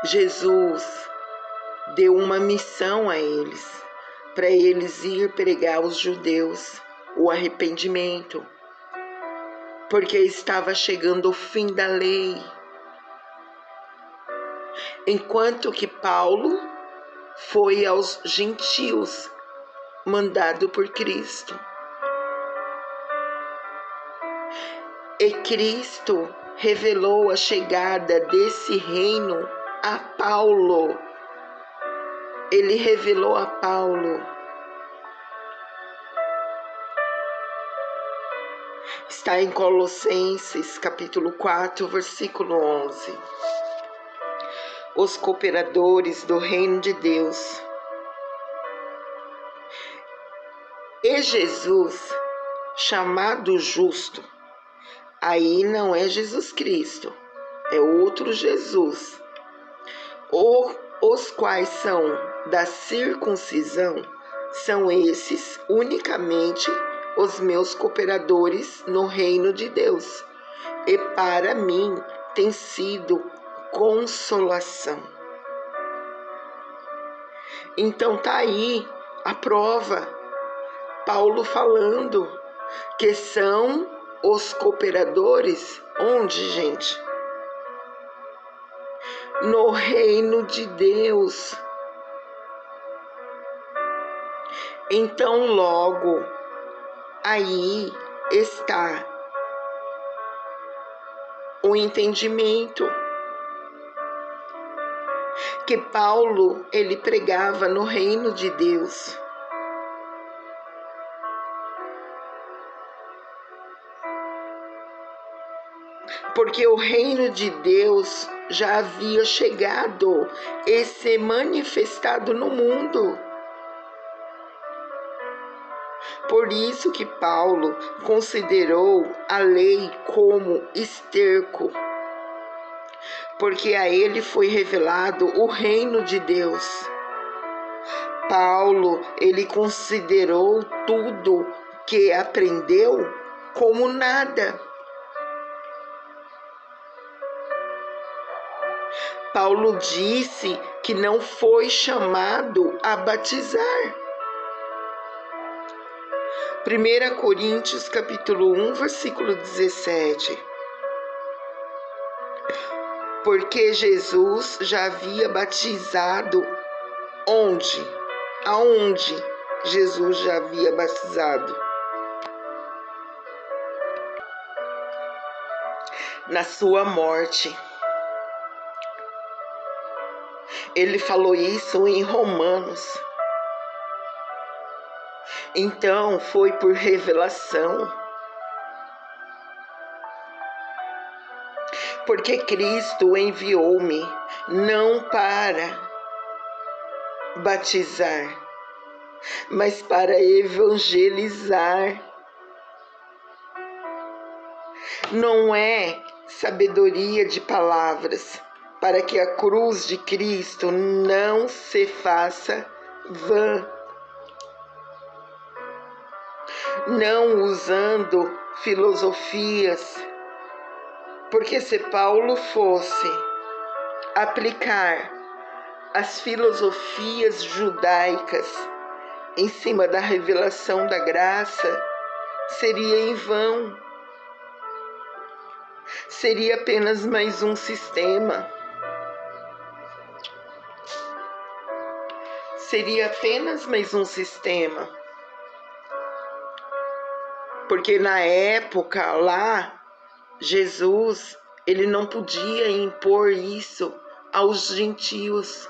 Jesus deu uma missão a eles, para eles ir pregar aos judeus o arrependimento, porque estava chegando o fim da lei. Enquanto que Paulo foi aos gentios, mandado por Cristo. E Cristo revelou a chegada desse reino a Paulo. Ele revelou a Paulo. Está em Colossenses, capítulo 4, versículo 11. Os cooperadores do reino de Deus. E Jesus, chamado justo, aí não é Jesus Cristo, é outro Jesus. Os quais são da circuncisão, são esses unicamente os meus cooperadores no reino de Deus, e para mim tem sido consolação. Então tá aí a prova, Paulo falando que são os cooperadores, onde, gente? No reino de Deus. Então logo aí está o entendimento que Paulo, ele pregava no reino de Deus. porque o reino de Deus já havia chegado e se manifestado no mundo. Por isso que Paulo considerou a lei como esterco, porque a ele foi revelado o reino de Deus. Paulo, ele considerou tudo que aprendeu como nada. Paulo disse que não foi chamado a batizar. 1 Coríntios capítulo 1, versículo 17. Porque Jesus já havia batizado onde? Aonde Jesus já havia batizado? Na sua morte. Ele falou isso em Romanos. Então foi por revelação. Porque Cristo enviou-me não para batizar, mas para evangelizar. Não é sabedoria de palavras, para que a cruz de Cristo não se faça vã. Não usando filosofias, porque se Paulo fosse aplicar as filosofias judaicas em cima da revelação da graça, seria em vão. Seria apenas mais um sistema. Seria apenas mais um sistema. Porque na época lá, Jesus, ele não podia impor isso aos gentios.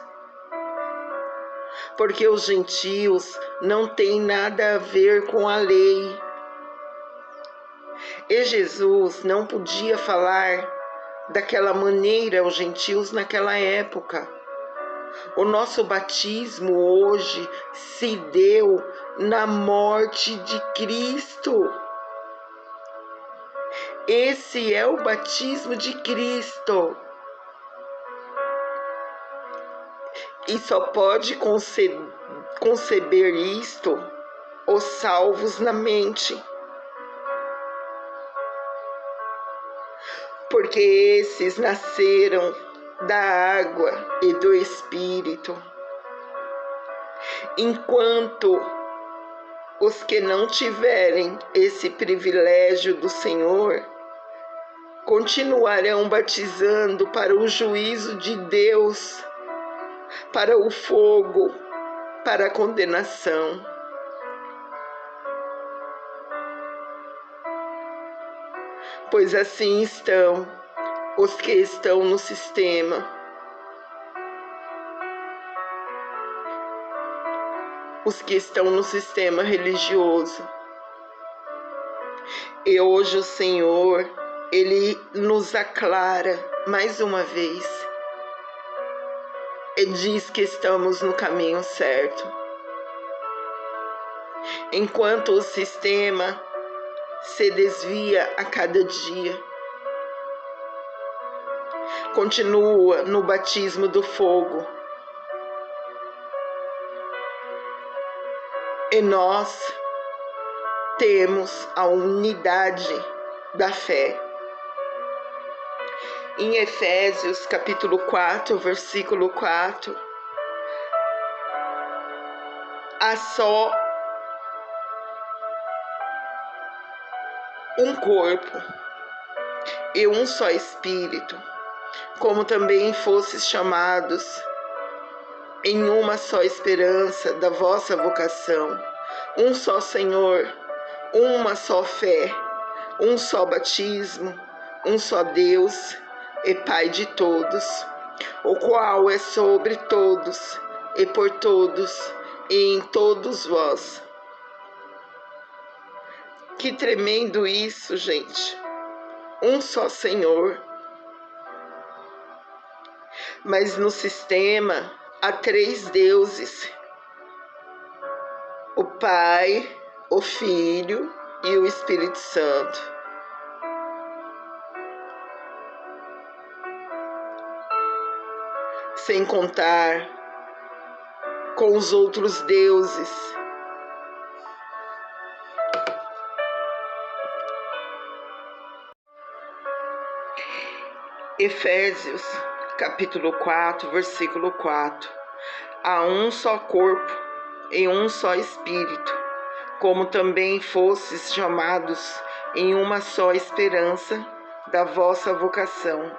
Porque os gentios não têm nada a ver com a lei. E Jesus não podia falar daquela maneira aos gentios naquela época. O nosso batismo hoje se deu na morte de Cristo. Esse é o batismo de Cristo. E só pode conceber isto os salvos na mente. Porque esses nasceram da água e do Espírito, enquanto os que não tiverem esse privilégio do Senhor continuarão batizando para o juízo de Deus, para o fogo, para a condenação. Pois assim estão os que estão no sistema. Os que estão no sistema religioso. E hoje o Senhor, Ele nos aclara mais uma vez. E diz que estamos no caminho certo. Enquanto o sistema se desvia a cada dia. Continua no batismo do fogo. E nós temos a unidade da fé. Em Efésios capítulo 4, versículo 4, há só um corpo e um só Espírito, como também fostes chamados em uma só esperança da vossa vocação, um só Senhor, uma só fé, um só batismo, um só Deus e Pai de todos, o qual é sobre todos e por todos e em todos vós. Que tremendo isso, gente. um só Senhor. Mas no sistema há 3 deuses: o Pai, o Filho e o Espírito Santo. Sem contar com os outros deuses. Efésios, capítulo 4, versículo 4. Há um só corpo e um só Espírito, como também fostes chamados em uma só esperança da vossa vocação.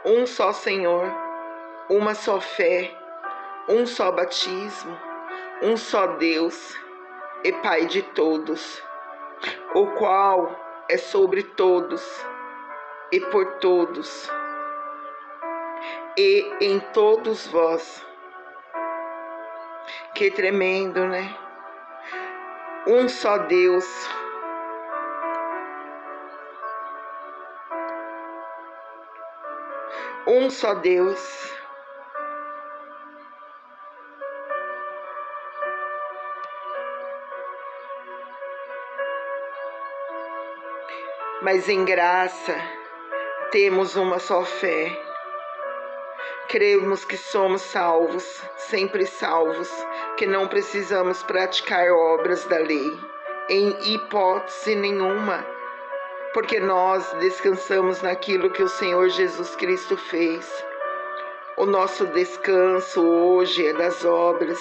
Um só Senhor, uma só fé, um só batismo, um só Deus e Pai de todos, o qual é sobre todos e por todos e em todos vós. Que tremendo, né? Um só Deus. Um só Deus. Mas em graça temos uma só fé. Cremos que somos salvos, sempre salvos, que não precisamos praticar obras da lei, em hipótese nenhuma, porque nós descansamos naquilo que o Senhor Jesus Cristo fez. O nosso descanso hoje é das obras,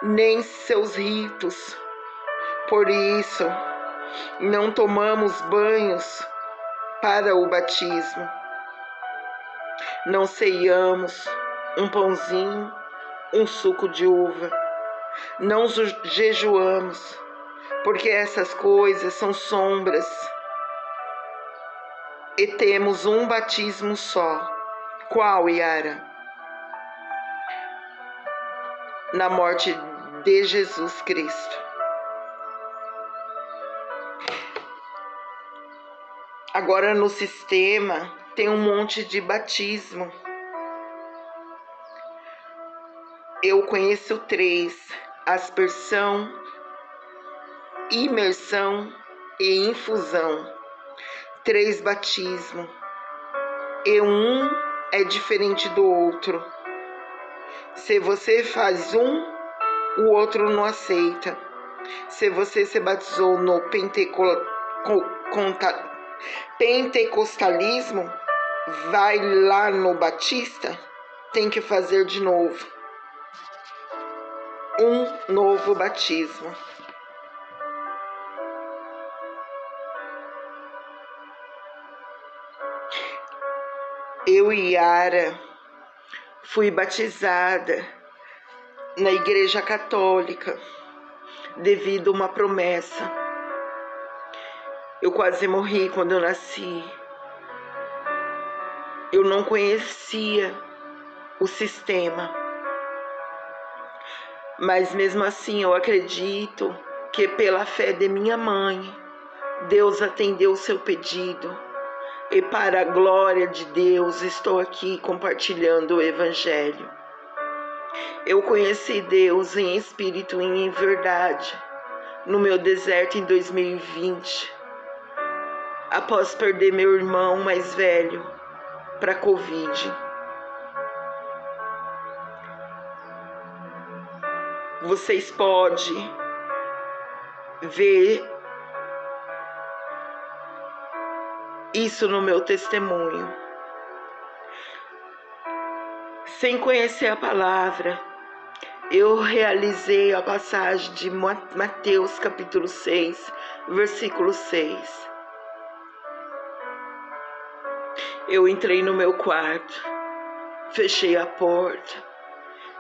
nem seus ritos. Por isso, não tomamos banhos para o batismo. Não ceiamos um pãozinho, um suco de uva. Não jejuamos, porque essas coisas são sombras. E temos um batismo só. Qual, Yara? Na morte de Jesus Cristo. Agora no sistema tem um monte de batismo. Eu conheço 3: aspersão, imersão e infusão. 3 batismos. E um é diferente do outro. Se você faz um, o outro não aceita. Se você se batizou no pentecostalismo, vai lá no batista, tem que fazer de novo. Um novo batismo. Eu e Yara fui batizada na Igreja Católica devido a uma promessa. Eu quase morri quando eu nasci. Eu não conhecia o sistema. Mas mesmo assim eu acredito que pela fé de minha mãe, Deus atendeu o seu pedido. E para a glória de Deus estou aqui compartilhando o Evangelho. Eu conheci Deus em espírito e em verdade no meu deserto em 2020, após perder meu irmão mais velho para a Covid. Vocês podem ver isso no meu testemunho. Sem conhecer a palavra, eu realizei a passagem de Mateus capítulo 6, versículo 6. Eu entrei no meu quarto, fechei a porta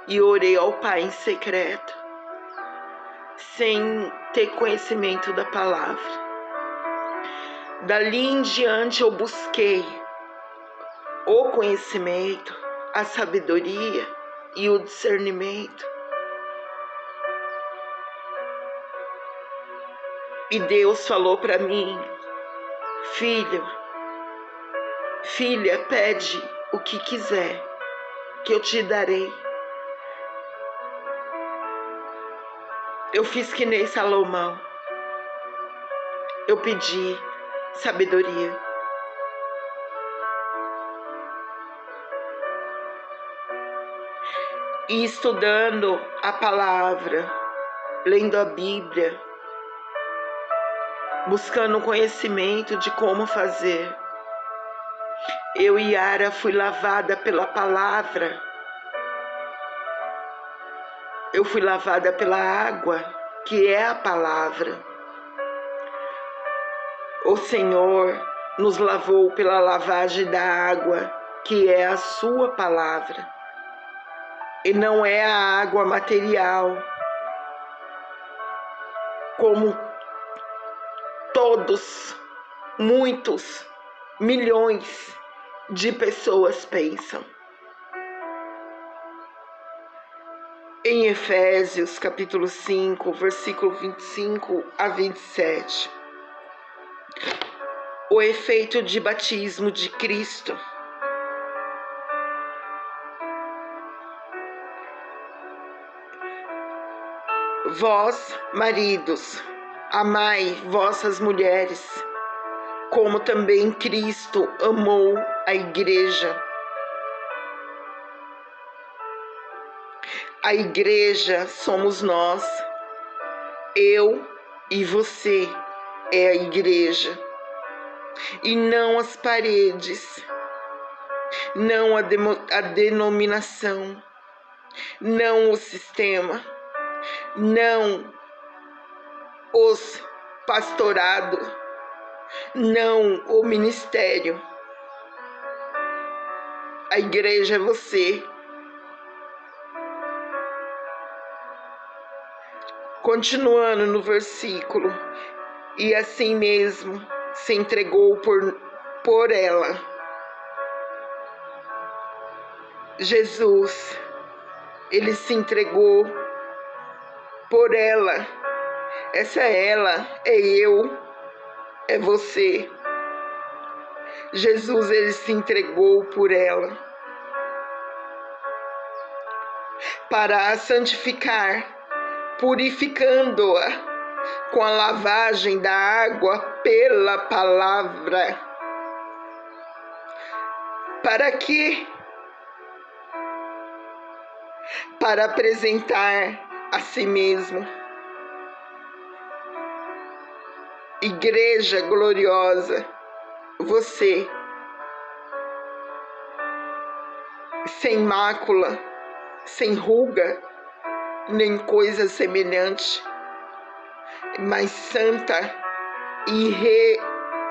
e orei ao Pai em secreto, sem ter conhecimento da palavra. Dali em diante eu busquei o conhecimento, a sabedoria e o discernimento. E Deus falou para mim Filho, filha, pede o que quiser, que eu te darei. Eu fiz que nem Salomão. Eu pedi sabedoria. E estudando a palavra, lendo a Bíblia, buscando conhecimento de como fazer, eu e Yara fui lavada pela palavra. Eu fui lavada pela água, que é a palavra. O Senhor nos lavou pela lavagem da água, que é a sua palavra. E não é a água material, como todos, muitos, milhões de pessoas pensam. Em Efésios capítulo 5, versículo 25 a 27, o efeito de batismo de Cristo. Vós, maridos, amai vossas mulheres, como também Cristo amou a igreja. A igreja somos nós, eu e você é a igreja, e não as paredes, não a denominação, não o sistema, não os pastorados, não o ministério. A igreja é você. Continuando no versículo, e assim mesmo se entregou por ela. Jesus, ele se entregou por ela. Essa é ela, é eu, é você. Jesus, ele se entregou por ela para a santificar, purificando-a com a lavagem da água pela palavra. Para quê? Para apresentar a si mesmo. Igreja gloriosa, você, sem mácula, sem ruga, nem coisa semelhante, mas santa e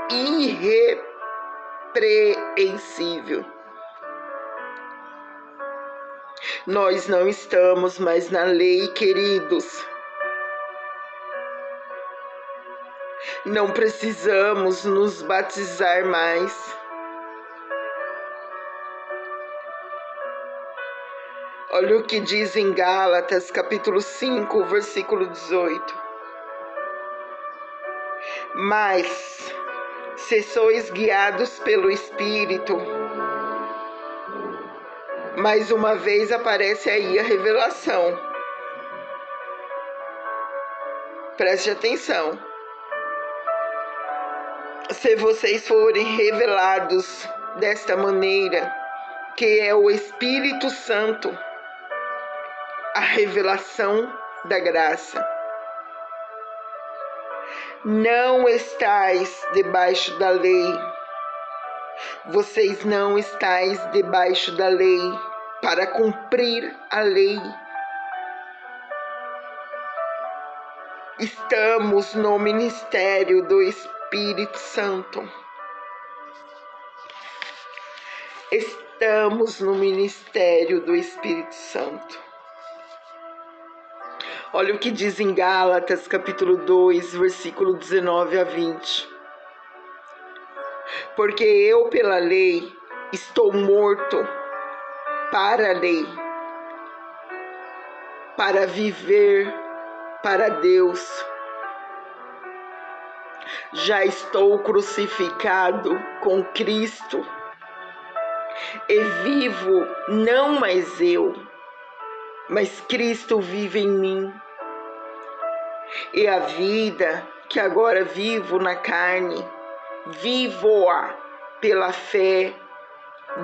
irrepreensível. Nós não estamos mais na lei, queridos. Não precisamos nos batizar mais. Olha o que diz em Gálatas, capítulo 5, versículo 18. Mas, se sois guiados pelo Espírito, mais uma vez aparece aí a revelação. Preste atenção. Se vocês forem revelados desta maneira, que é o Espírito Santo, a revelação da graça. Não estáis debaixo da lei. Vocês não estáis debaixo da lei para cumprir a lei. Estamos no ministério do Espírito Santo. Estamos no ministério do Espírito Santo. Olha o que diz em Gálatas, capítulo 2, versículo 19 a 20. Porque eu, pela lei, estou morto para a lei, para viver para Deus. Já estou crucificado com Cristo e vivo não mais eu, mas Cristo vive em mim. E a vida que agora vivo na carne, vivo-a pela fé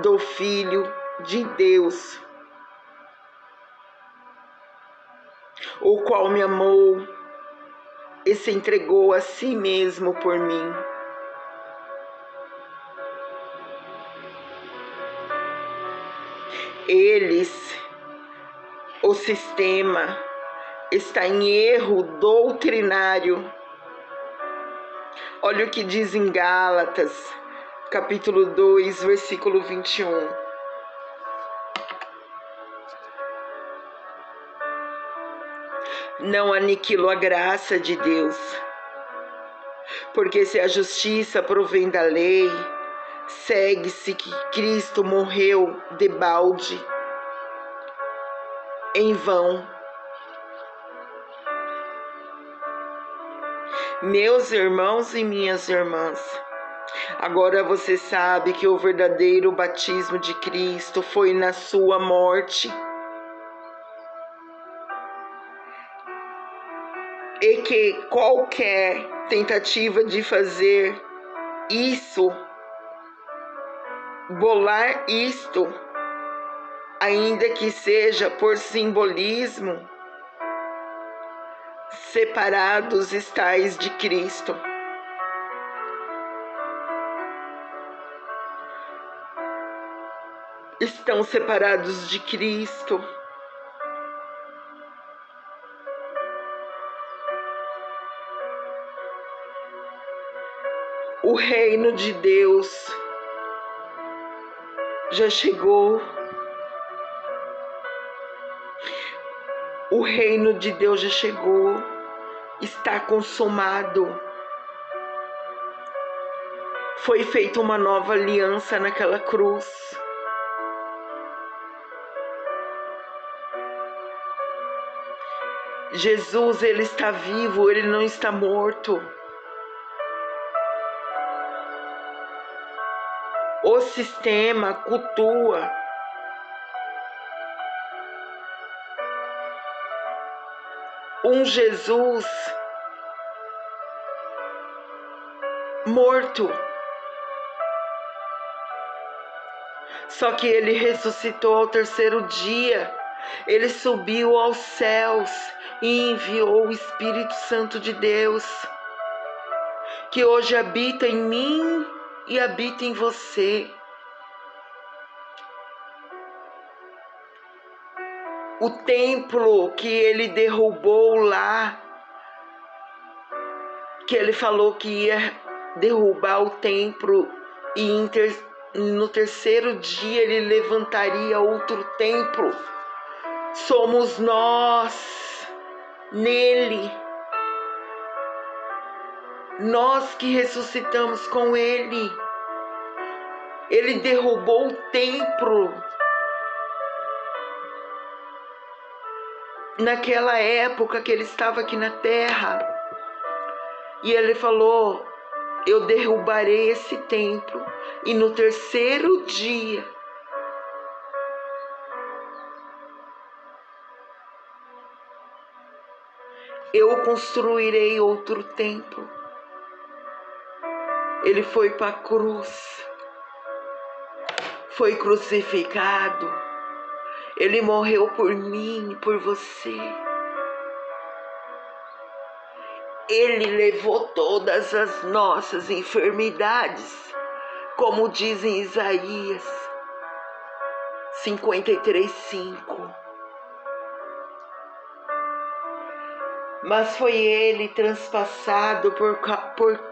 do Filho de Deus, o qual me amou e se entregou a si mesmo por mim. O sistema está em erro doutrinário. Olha o que diz em Gálatas, capítulo 2, versículo 21. Não aniquilo a graça de Deus, porque se a justiça provém da lei, segue-se que Cristo morreu debalde, em vão. Meus irmãos e minhas irmãs, agora você sabe que o verdadeiro batismo de Cristo foi na sua morte e que qualquer tentativa de fazer isso, bolar isto, ainda que seja por simbolismo, separados estais de Cristo. Estão separados de Cristo. O reino de Deus já chegou. O reino de Deus já chegou. Está consumado. Foi feita uma nova aliança naquela cruz. Jesus, ele está vivo, ele não está morto. O sistema cultua um Jesus morto. Só que ele ressuscitou ao terceiro dia. Ele subiu aos céus e enviou o Espírito Santo de Deus, que hoje habita em mim e habita em você. O templo que ele derrubou lá, que ele falou que ia derrubar o templo e no terceiro dia ele levantaria outro templo. Somos nós, nele. Nós que ressuscitamos com ele. Ele derrubou o templo. Naquela época que ele estava aqui na terra. E ele falou: eu derrubarei esse templo. E no terceiro dia eu construirei outro templo. Ele foi para a cruz, foi crucificado, ele morreu por mim, por você. Ele levou todas as nossas enfermidades, como diz em Isaías 53:5. Mas foi ele transpassado por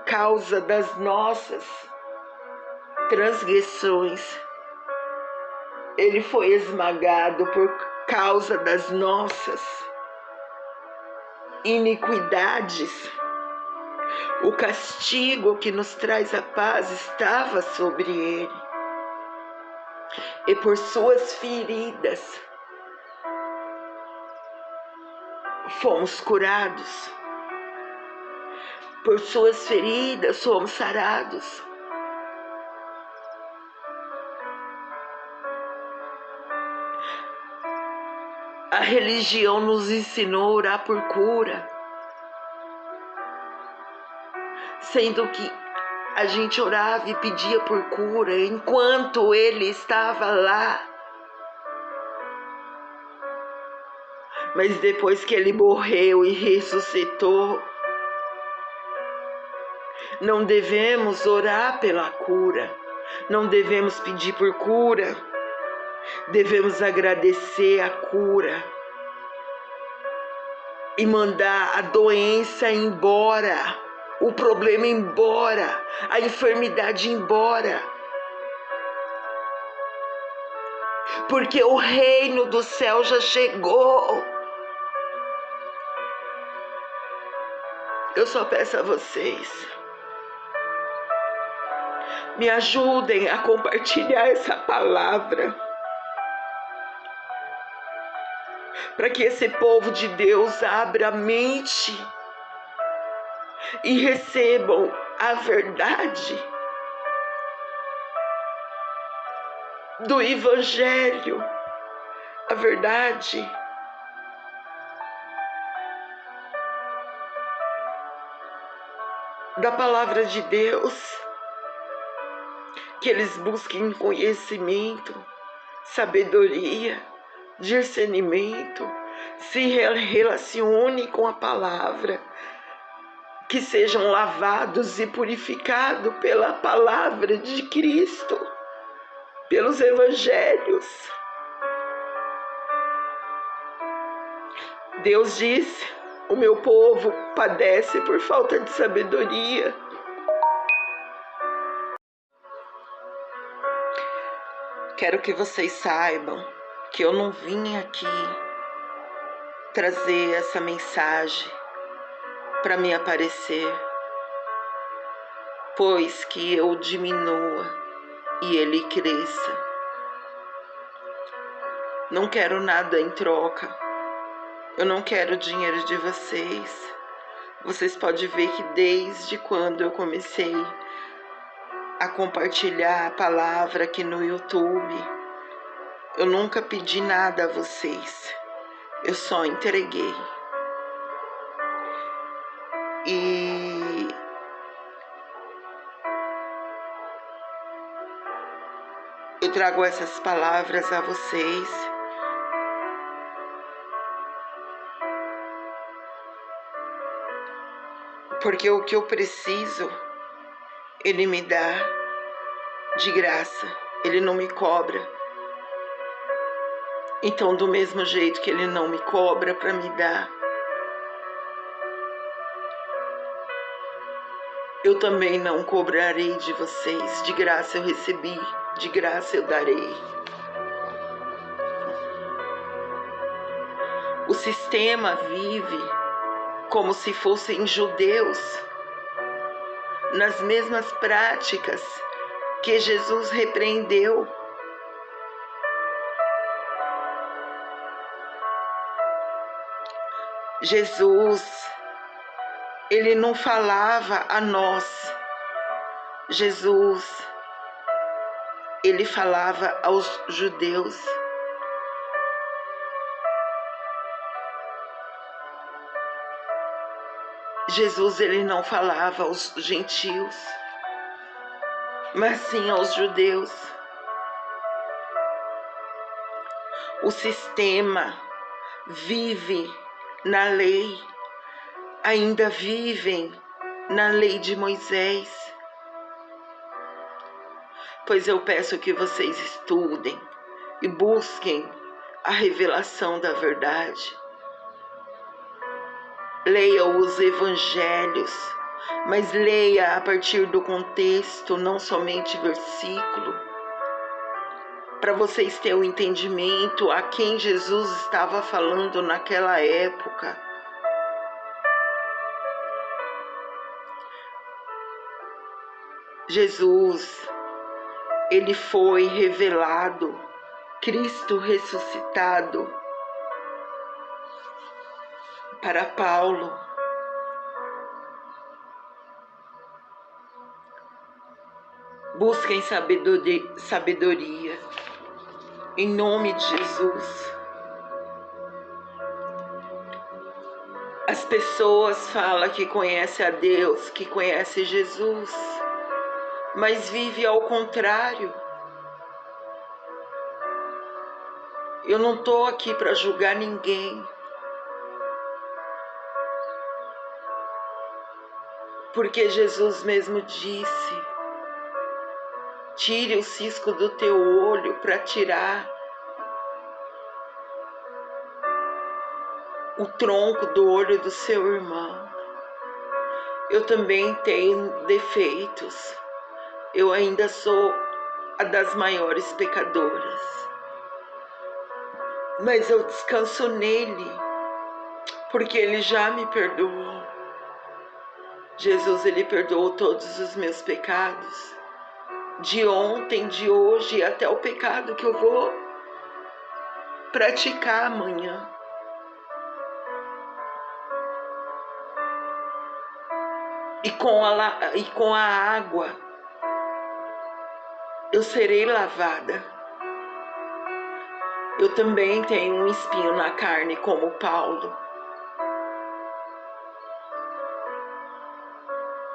causa das nossas transgressões. Ele foi esmagado por causa das nossas iniquidades. O castigo que nos traz a paz estava sobre ele. E por suas feridas fomos curados. Por suas feridas somos sarados. A religião nos ensinou a orar por cura, sendo que a gente orava e pedia por cura enquanto ele estava lá. Mas depois que ele morreu e ressuscitou, não devemos orar pela cura, não devemos pedir por cura, devemos agradecer a cura e mandar a doença embora, o problema embora, a enfermidade embora. Porque o reino do céu já chegou. Eu só peço a vocês, me ajudem a compartilhar essa palavra, para que esse povo de Deus abra a mente e recebam a verdade do Evangelho, a verdade da palavra de Deus, que eles busquem conhecimento, sabedoria, discernimento, se relacione com a palavra, que sejam lavados e purificados pela palavra de Cristo, pelos evangelhos. Deus disse: o meu povo padece por falta de sabedoria. Quero que vocês saibam que eu não vim aqui trazer essa mensagem para me aparecer, pois que eu diminua e ele cresça. Não quero nada em troca. Eu não quero o dinheiro de vocês. Vocês podem ver que desde quando eu comecei a compartilhar a palavra aqui no YouTube, eu nunca pedi nada a vocês. Eu só entreguei. E eu trago essas palavras a vocês porque o que eu preciso, ele me dá de graça, ele não me cobra. Então, do mesmo jeito que ele não me cobra para me dar, eu também não cobrarei de vocês. De graça eu recebi, de graça eu darei. O sistema vive como se fossem judeus, nas mesmas práticas que Jesus repreendeu. Jesus, ele não falava a nós. Jesus, ele falava aos judeus. Jesus, ele não falava aos gentios, mas sim aos judeus. O sistema vive na lei, ainda vivem na lei de Moisés. Pois eu peço que vocês estudem e busquem a revelação da verdade. Leia os evangelhos, mas leia a partir do contexto, não somente versículo, para vocês terem o entendimento a quem Jesus estava falando naquela época. Jesus, ele foi revelado, Cristo ressuscitado, para Paulo. Busquem sabedoria. Em nome de Jesus. As pessoas falam que conhecem a Deus, que conhecem Jesus, mas vive ao contrário. Eu não estou aqui para julgar ninguém, porque Jesus mesmo disse: tire o cisco do teu olho para tirar o tronco do olho do seu irmão. Eu também tenho defeitos. Eu ainda sou a das maiores pecadoras. Mas eu descanso nele, porque ele já me perdoou. Jesus, ele perdoou todos os meus pecados, de ontem, de hoje, até o pecado que eu vou praticar amanhã. E com a água eu serei lavada. Eu também tenho um espinho na carne, como Paulo.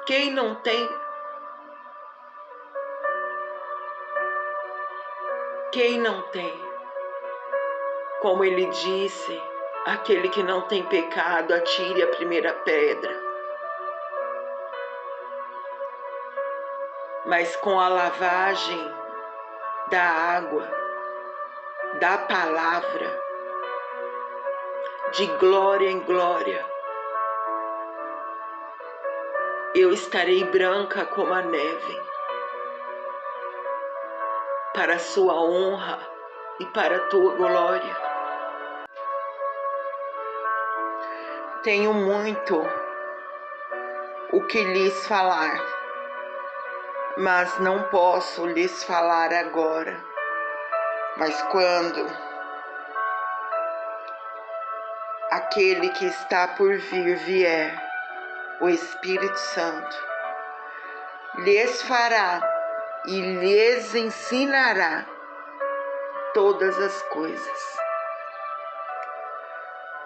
Quem não tem? Quem não tem? Como ele disse, aquele que não tem pecado, atire a primeira pedra. Mas com a lavagem da água, da palavra, de glória em glória, eu estarei branca como a neve, para a sua honra e para a tua glória. Tenho muito o que lhes falar, mas não posso lhes falar agora. Mas quando aquele que está por vir vier, o Espírito Santo, lhes fará e lhes ensinará todas as coisas.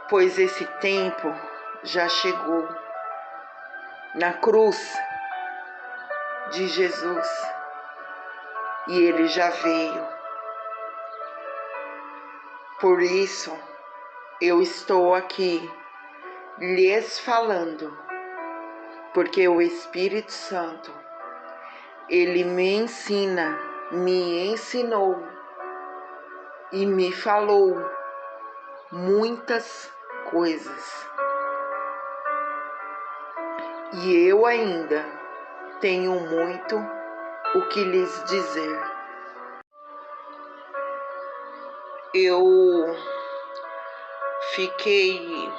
Pois esse tempo já chegou. Na cruz de Jesus, e ele já veio. Por isso eu estou aqui lhes falando, porque o Espírito Santo, ele me ensina, me ensinou e me falou muitas coisas. E eu ainda tenho muito o que lhes dizer. Eu fiquei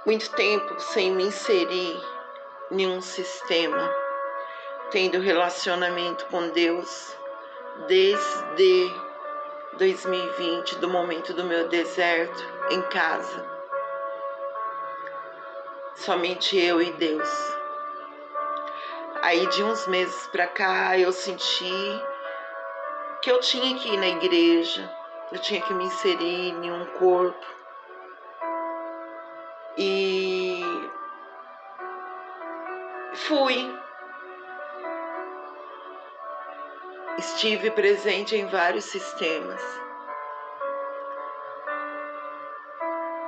muito tempo sem me inserir em um sistema, tendo relacionamento com Deus desde 2020, do momento do meu deserto em casa. Somente eu e Deus. Aí de uns meses pra cá eu senti que eu tinha que ir na igreja, eu tinha que me inserir em um corpo. E fui. Estive presente em vários sistemas.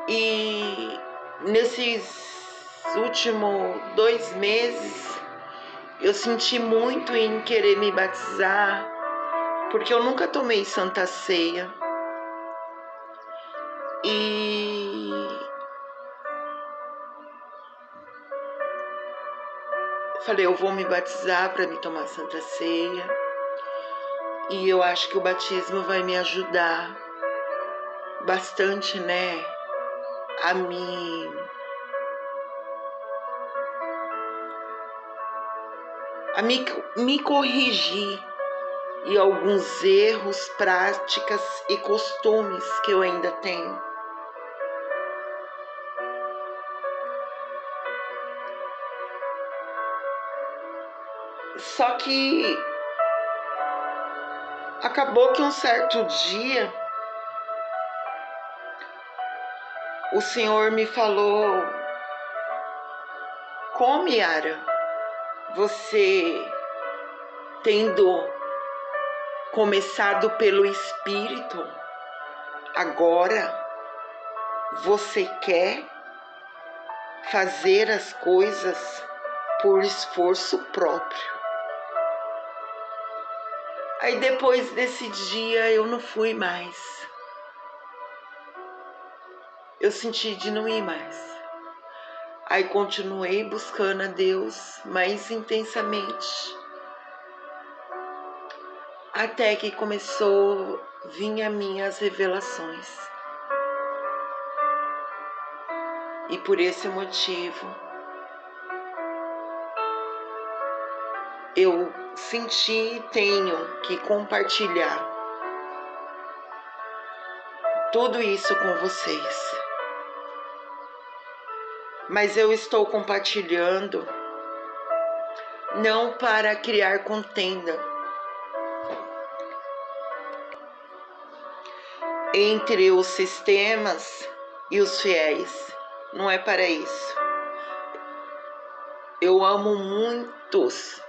E nesses últimos 2 meses eu senti muito em querer me batizar, porque eu nunca tomei Santa Ceia. E falei, eu vou me batizar para me tomar Santa Ceia. E eu acho que o batismo vai me ajudar bastante, né? A me corrigir e alguns erros, práticas e costumes que eu ainda tenho. Só que acabou que um certo dia o Senhor me falou: como, Yara, você tendo começado pelo Espírito, agora você quer fazer as coisas por esforço próprio. Aí depois desse dia eu não fui mais. Eu senti de não ir mais. Aí continuei buscando a Deus mais intensamente. Até que começou a vir a minhas revelações. E por esse motivo, eu senti e tenho que compartilhar tudo isso com vocês. Mas eu estou compartilhando não para criar contenda entre os sistemas e os fiéis. Não é para isso. Eu amo muitos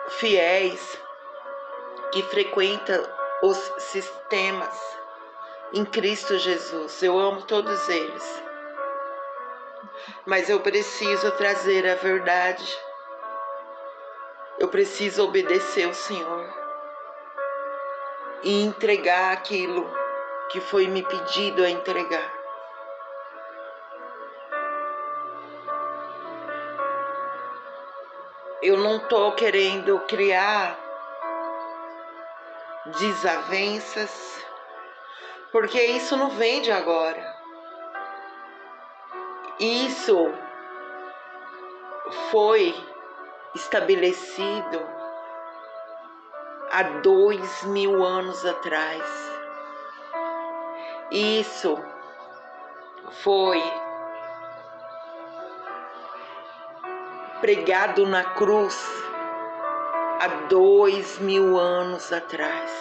fiéis que frequentam os sistemas em Cristo Jesus. Eu amo todos eles. Mas eu preciso trazer a verdade. Eu preciso obedecer ao Senhor e entregar aquilo que foi me pedido a entregar. Eu não estou querendo criar desavenças, porque isso não vem de agora. Isso foi estabelecido há 2000 anos atrás. Isso foi pregado na cruz há 2000 anos atrás.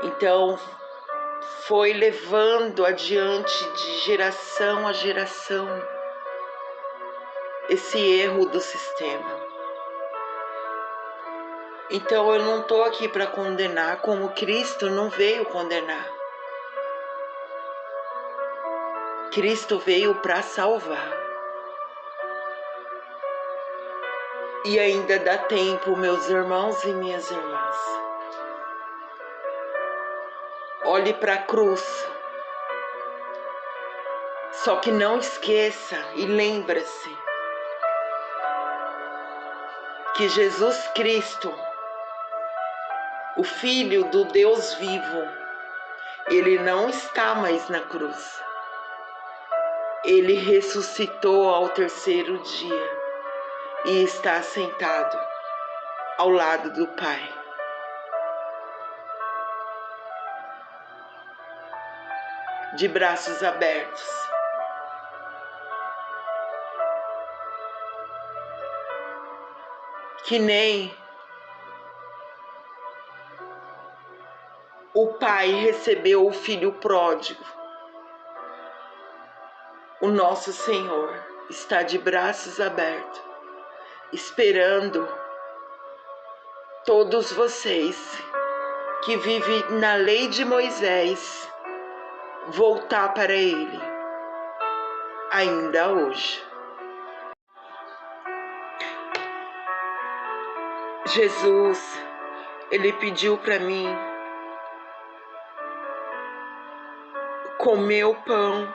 Então, foi levando adiante de geração a geração esse erro do sistema. Então eu não estou aqui para condenar, como Cristo não veio condenar. Cristo veio para salvar. E ainda dá tempo, meus irmãos e minhas irmãs. Olhe para a cruz. Só que não esqueça e lembra-se que Jesus Cristo, o Filho do Deus vivo, ele não está mais na cruz. Ele ressuscitou ao terceiro dia e está sentado ao lado do Pai. De braços abertos. Que nem o pai recebeu o filho pródigo. O nosso Senhor está de braços abertos, esperando todos vocês que vivem na lei de Moisés voltar para Ele, ainda hoje. Jesus, Ele pediu para mim comer o pão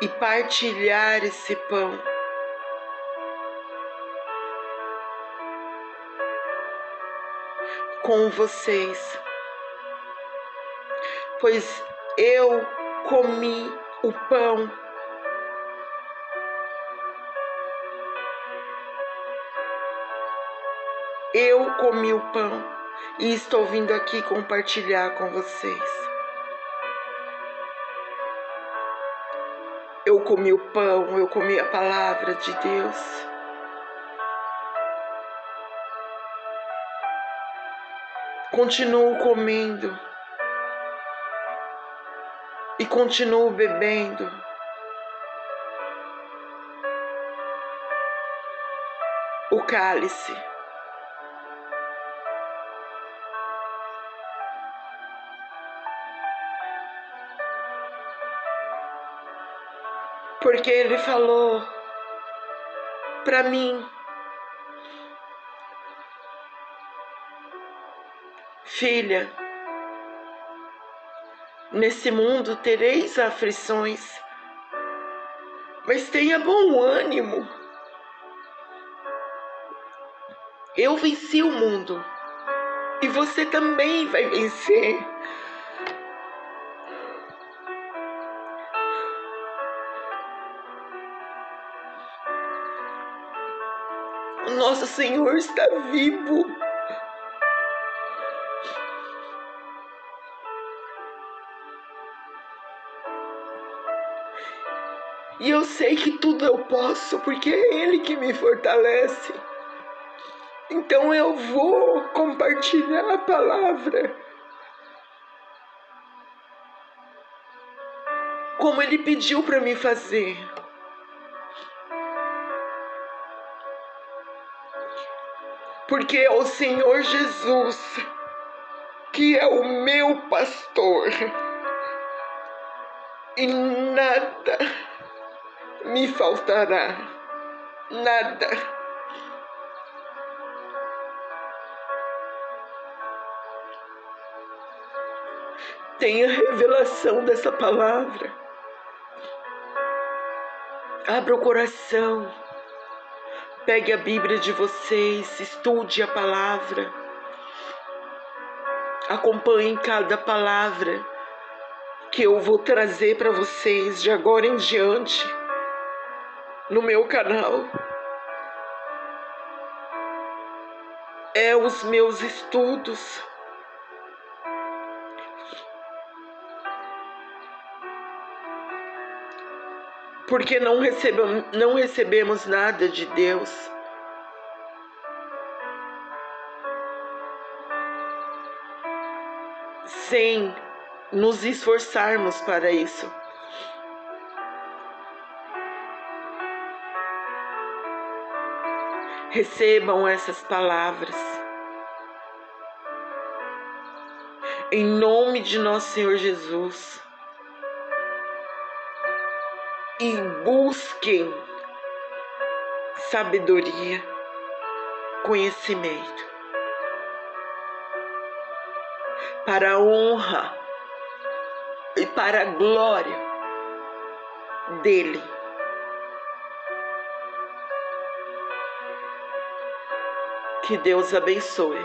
e partilhar esse pão. Com vocês, pois eu comi o pão eu comi o pão e estou vindo aqui compartilhar com vocês. Eu comi o pão, eu comi a palavra de Deus. Continuo comendo e continuo bebendo. O cálice. Porque ele falou para mim: filha, nesse mundo tereis aflições, mas tenha bom ânimo. Eu venci o mundo e você também vai vencer. O nosso Senhor está vivo. E eu sei que tudo eu posso, porque é Ele que me fortalece. Então eu vou compartilhar a palavra como Ele pediu para mim fazer. Porque é o Senhor Jesus que é o meu pastor e nada me faltará, nada. Tenha revelação dessa palavra. Abra o coração. Pegue a Bíblia de vocês, estude a palavra. Acompanhe cada palavra que eu vou trazer para vocês de agora em diante no meu canal. É os meus estudos. Porque não recebemos nada de Deus sem nos esforçarmos para isso. Recebam essas palavras em nome de nosso Senhor Jesus e busquem sabedoria, conhecimento para a honra e para a glória dele. Que Deus abençoe.